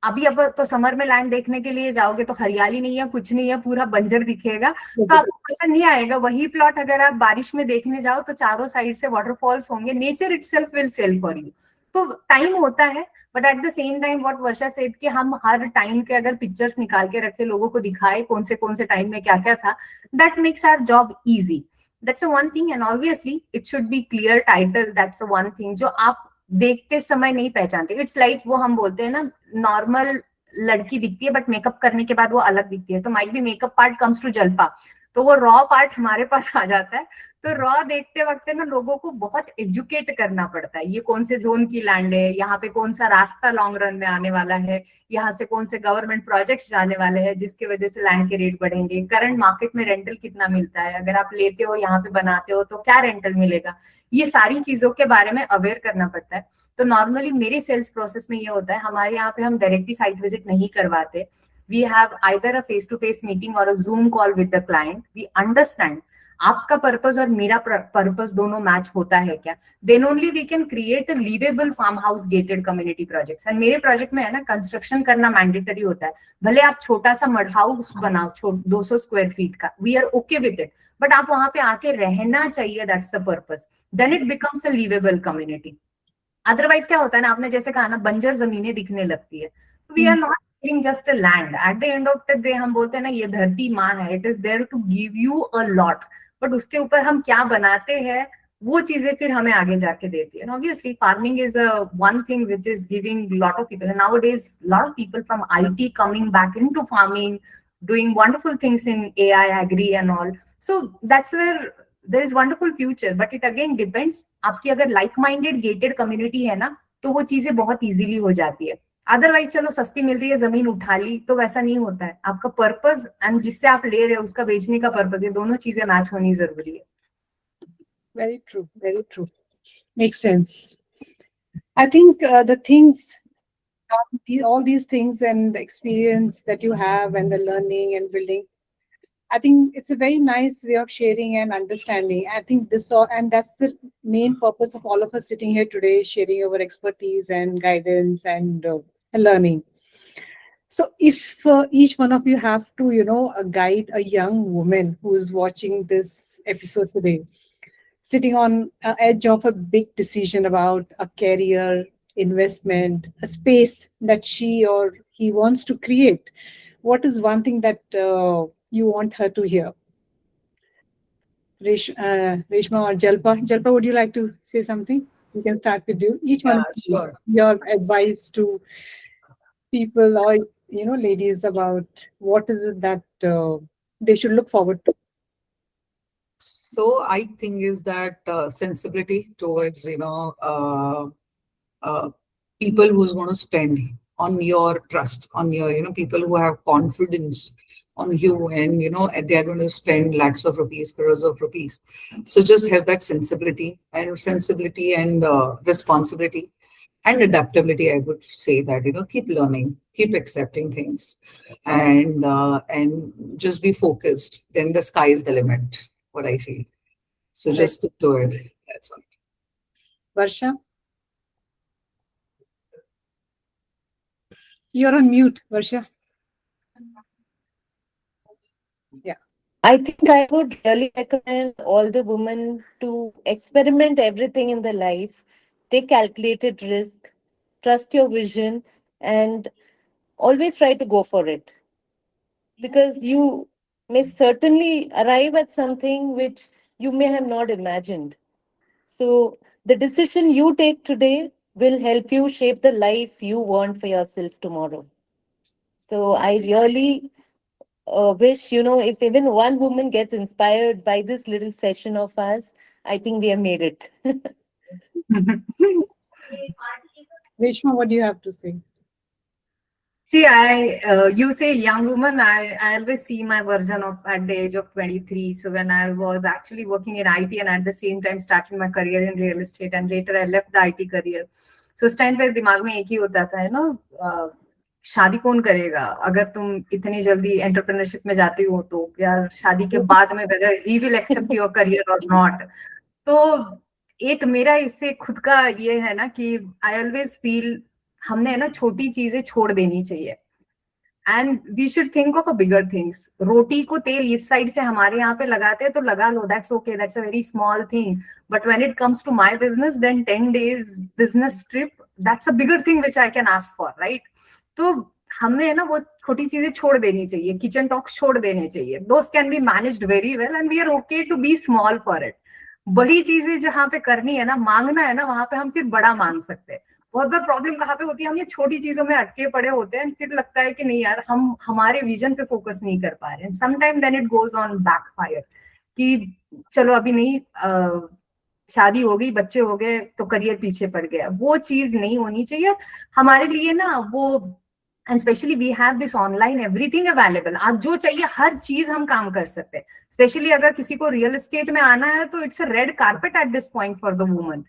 अभी अब तो समर में लैंड देखने के लिए जाओगे तो हरियाली नहीं है, कुछ नहीं है, पूरा बंजर दिखेगा, तो आपको पसंद नहीं आएगा. वही प्लॉट अगर आप बारिश में देखने जाओ तो चारों साइड से वाटरफॉल्स होंगे, nature itself will sell for you. तो टाइम होता है, but at the same time what Varsha said कि हम हर टाइम के अगर पिक्चर्स निकाल के रखे, लोगों को दिखाए कौन से टाइम में क्या क्या था, that makes our job easy. That's a one thing. And obviously it should be clear title. That's a one thing जो आप देखते समय नहीं पहचानते. इट्स लाइक वो हम बोलते हैं ना, नॉर्मल लड़की दिखती है बट मेकअप करने के बाद वो अलग दिखती है. तो might be makeup part comes to Jalpa, तो वो रॉ पार्ट हमारे पास आ जाता है. तो रॉ देखते वक्त ना लोगों को बहुत एजुकेट करना पड़ता है. ये कौन से जोन की लैंड है, यहाँ पे कौन सा रास्ता लॉन्ग रन में आने वाला है, यहाँ से कौन से गवर्नमेंट प्रोजेक्ट्स जाने वाले हैं जिसकी वजह से लैंड के रेट बढ़ेंगे, करंट मार्केट में रेंटल कितना मिलता है, अगर आप लेते हो यहाँ पे बनाते हो तो क्या रेंटल मिलेगा. ये सारी चीजों के बारे में अवेयर करना पड़ता है. तो नॉर्मली मेरे सेल्स प्रोसेस में ये होता है, हमारे यहाँ पे हम डायरेक्टली साइट विजिट नहीं करवाते. We have either a face to face meeting और a zoom call with the client. We understand आपका पर्पस और मेरा पर्पस दोनों मैच होता है क्या. Then only we can create a livable farm house gated community projects. And मेरे project में है ना, कंस्ट्रक्शन करना मैंडेटरी होता है. भले आप छोटा सा मड हाउस बनाओ 200 स्क्वायर फीट का, we are okay with it, but आप वहां पे आके रहना चाहिए. That's the purpose. Then it becomes a liveable community. Otherwise क्या होता है ना, आपने जैसे कहा ना, बंजर जमीनें दिखने लगती है. We are not living just a land. At the end of the day हम बोलते हैं ना, ये धरती माँ है, it is there to give you a lot, but उसके ऊपर हम क्या बनाते हैं वो चीजें फिर हमें आगे जाके देती है. Obviously farming is a one thing which is giving lot of people. Nowadays lot of people from IT coming back into farming, doing wonderful things in AI, agri and all. So that's where there is wonderful future, but it again depends. आपकी अगर like minded gated community है ना, तो वो चीजें बहुत easily हो जाती है. अदरवाइज चलो सस्ती मिल रही है, जमीन उठा ली, तो वैसा नहीं होता है. आपका पर्पस एंड जिससे आप ले रहे हो उसका बेचने का पर्पस, ये दोनों चीजें मैच होनी जरूरी है. Very true. Very true. Makes sense. I think the things, all these things and the experience that you have and the learning and building, I think it's a very nice way of sharing and understanding. I think this all, and that's the main purpose of all of us sitting here today, sharing our expertise and guidance and learning. So, if each one of you have to, guide a young woman who is watching this episode today, sitting on the edge of a big decision about a career, investment, a space that she or he wants to create, what is one thing that you want her to hear? Reshma or Jalpa? Jalpa, would you like to say something? We can start with you. Each one Yeah, of you, sure. your advice to people or ladies about what is it that they should look forward to. So I think is that sensibility towards uh, people who's going to spend on your trust, on your people who have confidence on you, and they are going to spend lakhs of rupees, crores of rupees. So just have that sensibility and responsibility and adaptability. I would say that keep learning, keep accepting things, and just be focused. Then the sky is the limit. What I feel. So Right. just stick to it. That's all. Varsha, you're on mute, Varsha. Yeah. I think I would really recommend all the women to experiment everything in their life, take calculated risk, trust your vision, and always try to go for it, because you may certainly arrive at something which you may have not imagined. So, the decision you take today will help you shape the life you want for yourself tomorrow. So, I really wish, if even one woman gets inspired by this little session of us, I think we have made it. Reshma, what do you have to say? See, you say young woman. I always see my version of at the age of 23. So when I was actually working in IT and at the same time starting my career in real estate, and later I left the IT career. So उस time पे दिमाग में एक ही होता था, है ना, शादी कौन करेगा अगर तुम इतनी जल्दी एंटरप्रेन्योरशिप में जाती हो, तो यार शादी के बाद में whether he will accept your career और नॉट. तो एक मेरा इससे खुद का ये है ना कि आई ऑलवेज फील हमने है ना छोटी चीजें छोड़ देनी चाहिए. And we should think of a bigger things. रोटी को तेल इस साइड से हमारे यहाँ पे लगाते हैं तो लगा लो, that's okay, that's a very small thing. But when it comes to my business, then 10 days business trip, that's a bigger thing which I can ask for, right? तो हमने है ना वो छोटी चीजें छोड़ देनी चाहिए, किचन टॉक छोड़ देने चाहिए. Those can be managed very well and we are okay to be small for it. बड़ी चीजें जहाँ पे करनी है ना, मांगना है ना, वहां पे हम फिर बड़ा मांग सकते हैं. बहुत बार प्रॉब्लम कहाँ पे होती है, हम ये छोटी चीजों में अटके पड़े होते हैं, फिर लगता है कि नहीं यार, हम हमारे विजन पे फोकस नहीं कर पा रहे हैं. Sometime then it goes on backfire कि चलो अभी नहीं, शादी हो गई, बच्चे हो गए, तो करियर पीछे पड़ गया. वो चीज नहीं होनी चाहिए हमारे लिए ना. वो and specially we have this online everything available. आप जो चाहिए हर चीज हम काम कर सकते हैं. स्पेशली अगर किसी को रियल एस्टेट में आना है तो it's a red carpet at this point for the woman.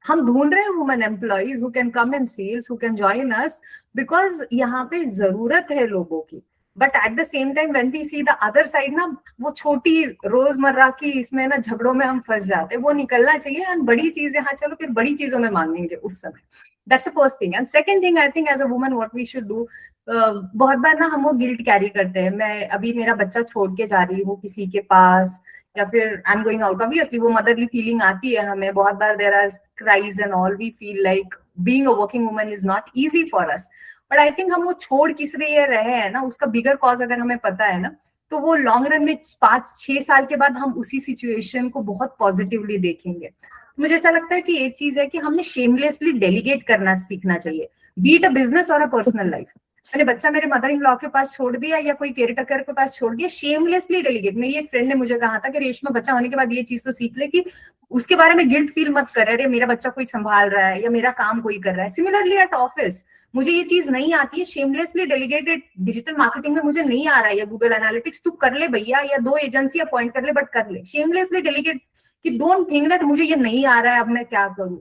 हम ढूंढ रहे हैं women employees who can come in sales, who can join us, because यहाँ पे जरूरत है लोगों की. But at the same time when we see the other side ना, वो छोटी रोजमर्रा की इसमें ना झगड़ों में हम फंस जाते हैं. वो निकलना चाहिए एंड बड़ी चीजें, हाँ चलो फिर बड़ी चीजों में मांगेंगे उस समय. That's the first thing. And second thing, I think as a woman what we should do, बहुत बार ना हम वो गिल्ट कैरी करते हैं. मैं अभी मेरा बच्चा छोड़ के जा रही हूँ किसी के पास, या फिर I am going out. Obviously वो मदरली फीलिंग आती है हमें बहुत बार. There are cries and all. We feel like being a working woman is not easy for us. But I think हम वो छोड़ किस लिए रहे हैं ना, उसका बिगर कॉज अगर हमें पता है ना, तो वो लॉन्ग रन में 5-6 साल के बाद हम उसी सिचुएशन को बहुत पॉजिटिवली देखेंगे. मुझे ऐसा लगता है कि एक चीज है कि हमने शेमलेसली डेलीगेट करना सीखना चाहिए, बीट अ बिजनेस और अ पर्सनल लाइफ. मैंने बच्चा मेरे मदर इन लॉ के पास छोड़ दिया या कोई केयर टेकर के पास छोड़ दिया, शेमलेसली डेलीगेट. मेरी एक फ्रेंड ने मुझे कहा था कि रेशमा, बच्चा होने के बाद ये चीज तो सीख ले कि उसके बारे में गिल्ट फील मत कर, अरे मेरा बच्चा कोई संभाल रहा है या मेरा काम कोई कर रहा है. सिमिलरली एट ऑफिस, मुझे ये चीज नहीं आती है, शेमलेसली डेलीगेटेड. डिजिटल मार्केटिंग में मुझे नहीं आ रहा है या गूगल एनालिटिक्स, तू कर ले भैया, या 2 एजेंसी अपॉइंट कर ले, बट कर ले. शेमलेसली डेलीगेट कि डोंट थिंक दैट मुझे ये नहीं आ रहा है, अब मैं क्या करूं.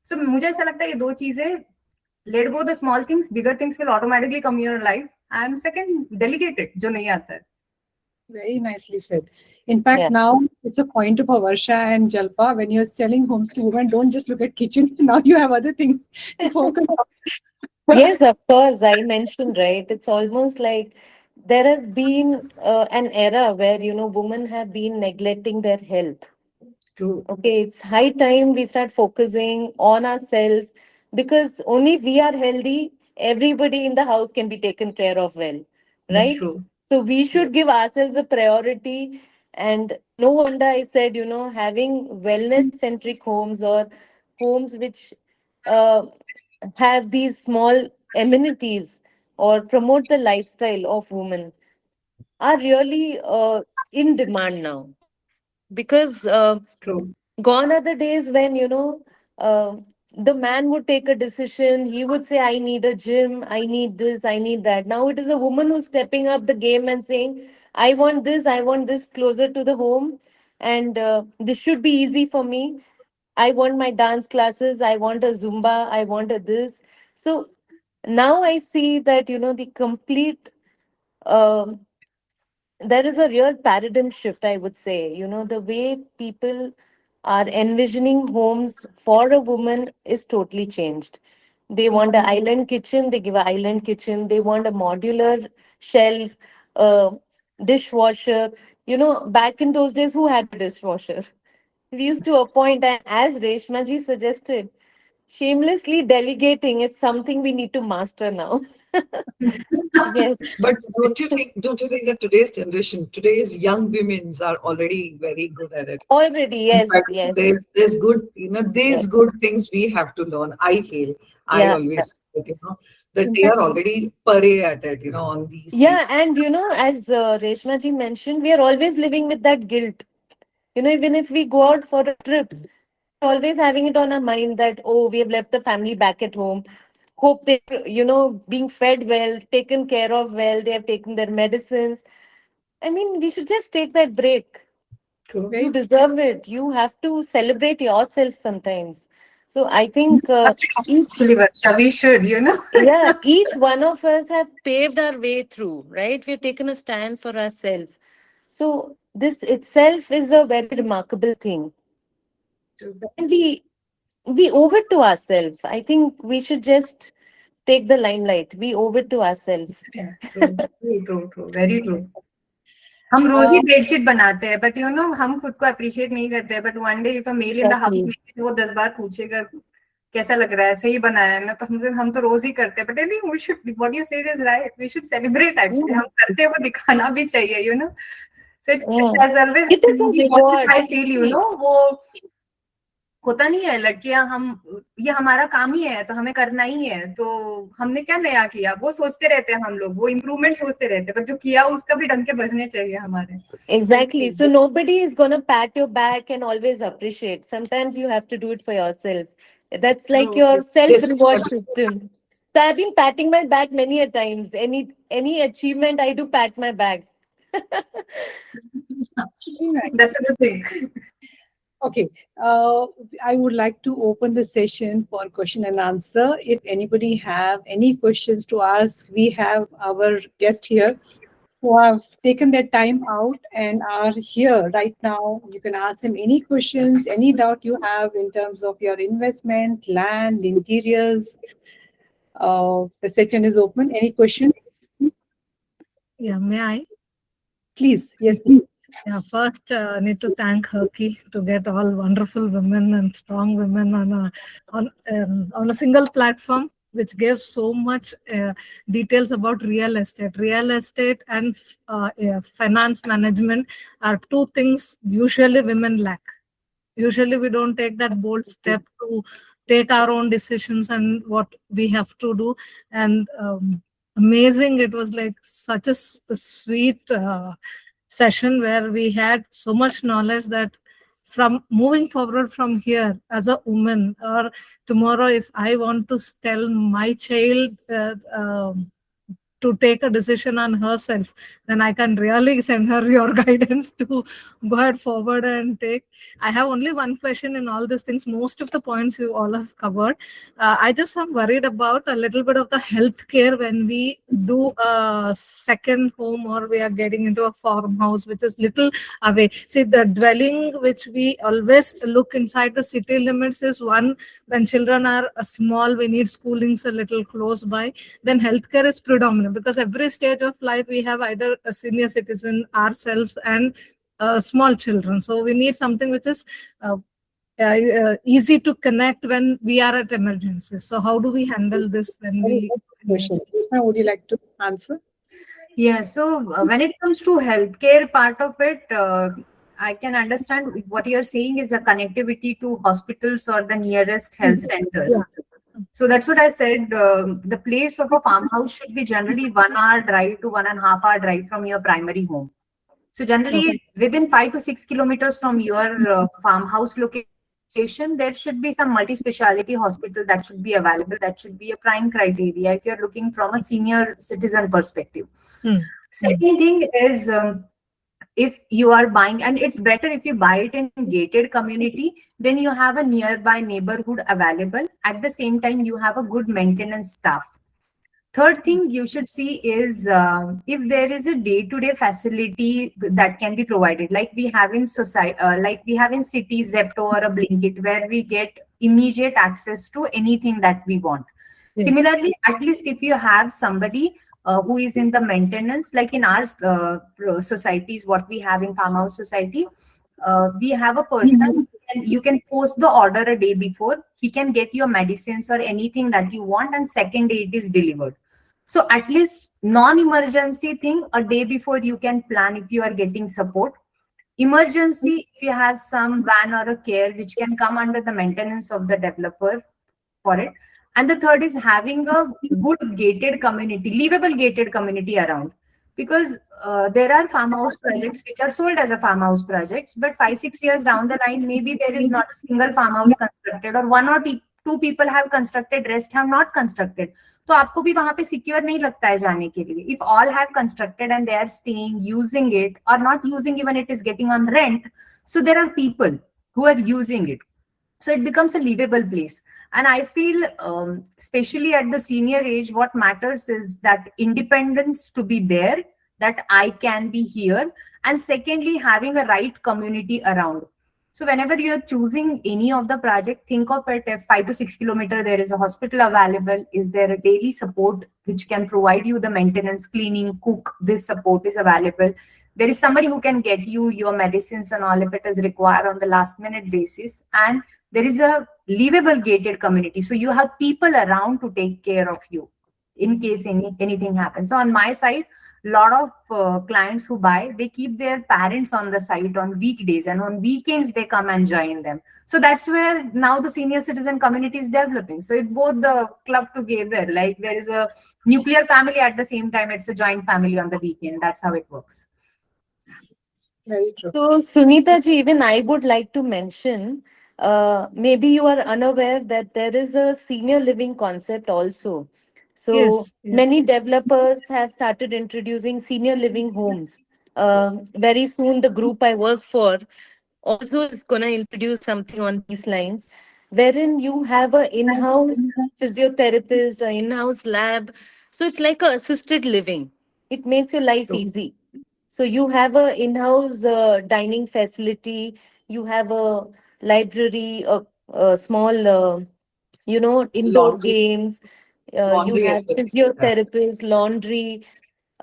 सो मुझे ऐसा लगता है ये दो चीजें, let go the small things, bigger things will automatically come in your life. And second, delegate it जो नहीं आता है. Very nicely said. In fact, Yeah. now it's a point of a Varsha and Jalpa. When you're selling homes to women, don't just look at kitchen. Now you have other things to focus on. Yes, of course. I mentioned, right? It's almost like there has been an era where, women have been neglecting their health. True. Okay, it's high time we start focusing on ourselves, because only if we are healthy, everybody in the house can be taken care of well, That's right? true. So we should give ourselves a priority. And no wonder I said, having wellness centric homes, or homes which uh, have these small amenities or promote the lifestyle of women, are really in demand now. Because True. gone are the days when, uh, the man would take a decision. He would say, I need a gym, I need this, I need that. Now it is a woman who's stepping up the game and saying, I want this closer to the home, and this should be easy for me. I want my dance classes, I want a Zumba, I want a this. So now I see that, the complete um there is a real paradigm shift, I would say. The way people are envisioning homes for a woman is totally changed. They want an island kitchen, they give an island kitchen. They want a modular shelf, a dishwasher. Back in those days, who had a dishwasher? We used to appoint, and as Reshma ji suggested, shamelessly delegating is something we need to master now. Yes. But don't you think that today's generation, today's young women's are already very good at it? Already, In yes, fact, yes, there's good, these yes. good things we have to learn. I feel, I Yeah. always say that, that In they fact, are already pare at it, on these Yeah, things. and as Reshma ji mentioned, we are always living with that guilt. Even if we go out for a trip, we're always having it on our mind that, oh, we have left the family back at home. hope they're, being fed well, taken care of well, they have taken their medicines. I mean, we should just take that break. True. You Very deserve it. You have to celebrate yourself sometimes. So I think each, Actually, Varsha, we should, you know. yeah, each one of us have paved our way through, right? We've taken a stand for ourselves. So this itself is a very remarkable thing. And we owe it to ourselves. I think we should just take the limelight. We owe it to ourselves. Yeah, true, true, true, true, very true. हम रोज ही uh, bedsheet बनाते हैं but you know हम खुद को appreciate नहीं करते हैं but one day if a male in the house Exactly. में वो 10 बार पूछेगा कैसा लग रहा है सही बनाया है ना तो हम तो रोज ही करते हैं but I think we should what you said is right we should celebrate actually Mm, हम करते हैं वो दिखाना भी चाहिए you know so it's mm. As always It is a reward. I feel you know वो होता नहीं है लड़कियां हम ये हमारा काम ही है तो हमें करना ही है तो हमने क्या नया किया वो सोचते रहते हैं हम लोग वो इम्प्रूवमेंट सोचते रहते हैं पर जो किया उसका भी डंके बजने चाहिए हमारे Exactly. So nobody is going to pat your back and always appreciate. Sometimes you have to do it for yourself. That's like True. your Yes, self-reward system. So I've been patting my back many a times. Any achievement I do pat my back. very nice. That's a good thing. Okay, uh, I would like to open the session for question and answer. If anybody have any questions to ask, we have our guest here who have taken their time out and are here right now. You can ask him any questions, any doubt you have in terms of your investment, land, interiors. The session is open. Any questions? Yeah, may I? Please. Yes. Yeah, first need to thank Herky to get all wonderful women and strong women on a single platform, which gives so much details about real estate and finance management are two things usually women lack. Usually we don't take that bold step to take our own decisions and what we have to do. And amazing, it was like such a sweet session where we had so much knowledge that from moving forward from here as a woman, or tomorrow if I want to tell my child to take a decision on herself, then I can really send her your guidance to go ahead forward and take. I have only one question in all these things. Most of the points you all have covered. I just am worried about a little bit of the healthcare when we do a second home or we are getting into a farmhouse, which is little away. See, the dwelling which we always look inside the city limits is one. When children are small, we need schoolings a little close by. Then healthcare is predominant because every stage of life we have either a senior citizen, ourselves, and small children. So we need something which is easy to connect when we are at emergencies. So how do we handle this when Very we good question. Krishna, would you like to answer? Yeah, so when it comes to healthcare part of it, I can understand what you're saying is the connectivity to hospitals or the nearest health centers. Yeah. So that's what I said. The place of a farmhouse should be generally 1 hour drive to 1.5 hour drive from your primary home. So generally, within 5 to 6 kilometers from your farmhouse location, there should be some multi-speciality hospital that should be available. That should be a prime criteria if you're looking from a senior citizen perspective. Hmm. Second thing is if you are buying, and it's better if you buy it in gated community, then you have a nearby neighborhood available. At the same time, you have a good maintenance staff. Third thing you should see is if there is a day-to-day facility that can be provided, like we have in society, like we have in cities, Zepto or a Blinkit, where we get immediate access to anything that we want. Yes. Similarly, at least if you have somebody who is in the maintenance, like in our societies, what we have in farmhouse society, we have a person and you can post the order a day before. He can get your medicines or anything that you want, and second day it is delivered. So at least non-emergency thing a day before you can plan if you are getting support. Emergency, if you have some van or a care which can come under the maintenance of the developer for it. And the third is having a good gated community, livable gated community around. Because there are farmhouse projects which are sold as a farmhouse projects, but 5, 6 years down the line, maybe there is not a single farmhouse constructed, or one or 2 people have constructed, rest have not constructed. तो आपको भी वहां पे secure नहीं लगता है जाने के लिए. If all have constructed and they are staying, using it, or not using, even it is getting on rent, so there are people who are using it. So it becomes a livable place. And I feel, especially at the senior age, what matters is that independence to be there, that I can be here, and secondly, having a right community around. So whenever you're choosing any of the project, think of it, if 5 to 6 kilometers there is a hospital available, is there a daily support which can provide you the maintenance, cleaning, cook, this support is available. There is somebody who can get you your medicines and all if it is required on the last minute basis. And there is a livable gated community. So you have people around to take care of you in case anything happens. So on my side, lot of clients who buy, they keep their parents on the site on weekdays, and on weekends they come and join them. So that's where now the senior citizen community is developing. So it both the club together, like there is a nuclear family, at the same time it's a joint family on the weekend. That's how it works. Very true. So, Sunita ji, even I would like to mention, maybe you are unaware that there is a senior living concept also. So, Yes, yes. many developers have started introducing senior living homes. Very soon, the group I work for also is going to introduce something on these lines, wherein you have a in-house physiotherapist, a in-house lab. So, it's like a assisted living. It makes your life easy. So you have a in-house dining facility. You have a library, a small, indoor Laundry, games. You laundry have as well. Yeah. physiotherapists, laundry.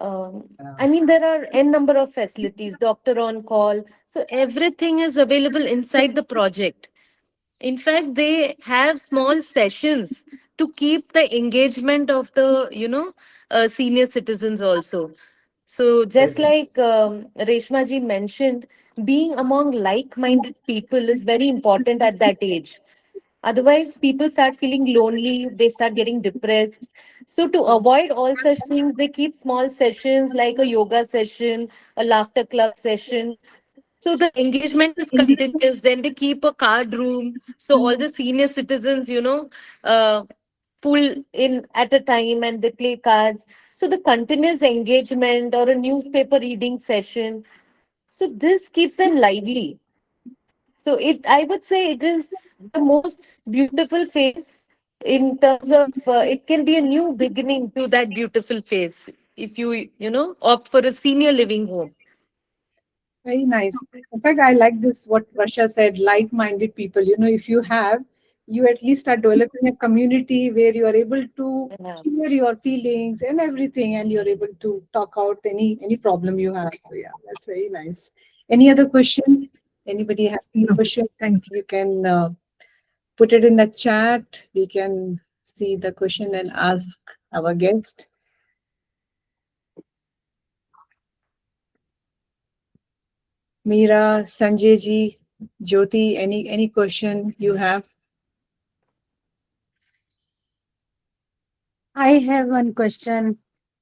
I mean, there are n number of facilities, doctor on call. So everything is available inside the project. In fact, they have small sessions to keep the engagement of the, senior citizens also. So just like Reshma ji mentioned, being among like-minded people is very important at that age. Otherwise, people start feeling lonely, they start getting depressed. So, to avoid all such things, they keep small sessions like a yoga session, a laughter club session. So, the engagement is continuous. Then they keep a card room. So, all the senior citizens, uh, pull in at a time and they play cards. So, the continuous engagement or a newspaper reading session. So, this keeps them lively. So I would say it is the most beautiful phase in terms of it can be a new beginning to that beautiful phase if opt for a senior living home. Very nice. In fact, I like this what Varsha said, like-minded people. If you have, you at least are developing a community where you are able to Yeah. share your feelings and everything, and you're able to talk out any problem you have. So yeah, that's very nice. Any other question? Anybody have any No, question? thank you. You can put it in the chat. We can see the question and ask our guest. Meera, Sanjay ji, Jyoti, any question you have? I have one question,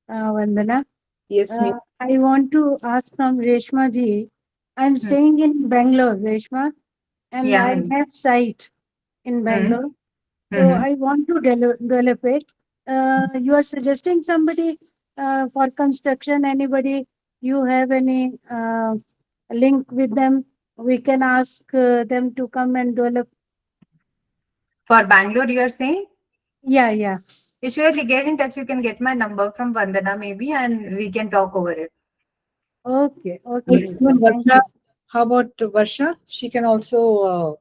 Vandana. Yes, Meera. I want to ask from Reshma ji. I'm Hmm. staying in Bangalore, Reshma, and Yeah. I have site in Hmm. Bangalore. So Hmm. I want to develop it. You are suggesting somebody for construction, anybody, you have any link with them? We can ask them to come and develop. For Bangalore, you are saying? Yeah, yeah. You surely get in touch. You can get my number from Vandana maybe, and we can talk over it. Okay, okay. Yes. Even Thank Varsha, you. how about Varsha? She can also,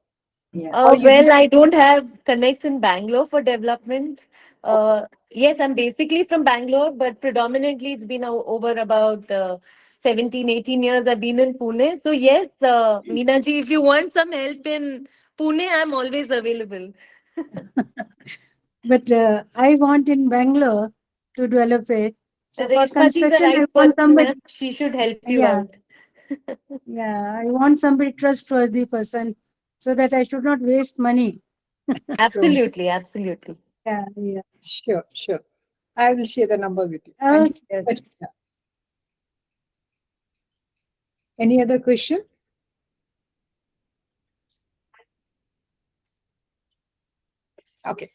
Yeah. or you Well, I don't have connects in Bangalore for development. Yes, I'm basically from Bangalore, but predominantly it's been over about 17, 18 years I've been in Pune. So yes, Meena ji, if you want some help in Pune, I'm always available. But I want in Bangalore to develop it. So for Reshma ji is the construction, I right want person, somebody. ma'am. She should help you Yeah, out. yeah. I want somebody trustworthy person, so that I should not waste money. true. Absolutely, absolutely. Yeah, yeah. Sure, sure. I will share the number with you. Thank you Okay. so much. Yeah. Any other question? Okay.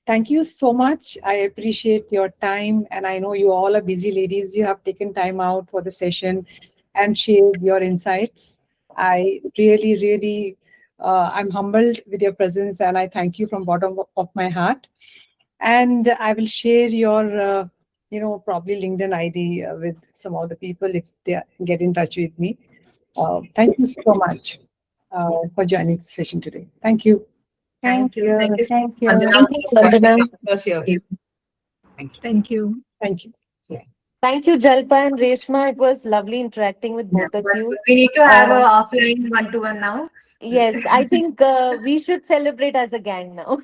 Thank you so much. I appreciate your time. And I know you all are busy ladies. You have taken time out for the session and shared your insights. I really, really, I'm humbled with your presence and I thank you from bottom of my heart. And I will share your, probably LinkedIn ID with some of the people if they get in touch with me. Thank you so much for joining the session today. Thank you. Thank you. Thank you so Thank much, you. Thank Vandana. you, Thank Vandana. you. Thank you. Thank you. Thank you. Yeah. Thank you, Jalpa and Reshma. It was lovely interacting with Yeah, both of but you. we need to have a Uh, offline one-to-one now. yes, I think we should celebrate as a gang now.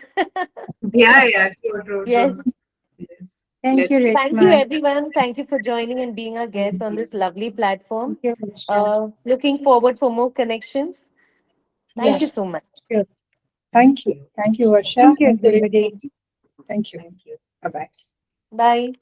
Yeah, yeah, true, true, Yes. true. Yes. Thank Let's you, Thank you, Reshma. everyone. Thank you for joining and being our guest on this lovely platform. Thank you, Reshma. Looking forward for more connections. Thank you Yes, so much. sure. Thank you. Thank you, Varsha. Thank you, Thank you. everybody. Thank you. Thank you. Bye bye. Bye.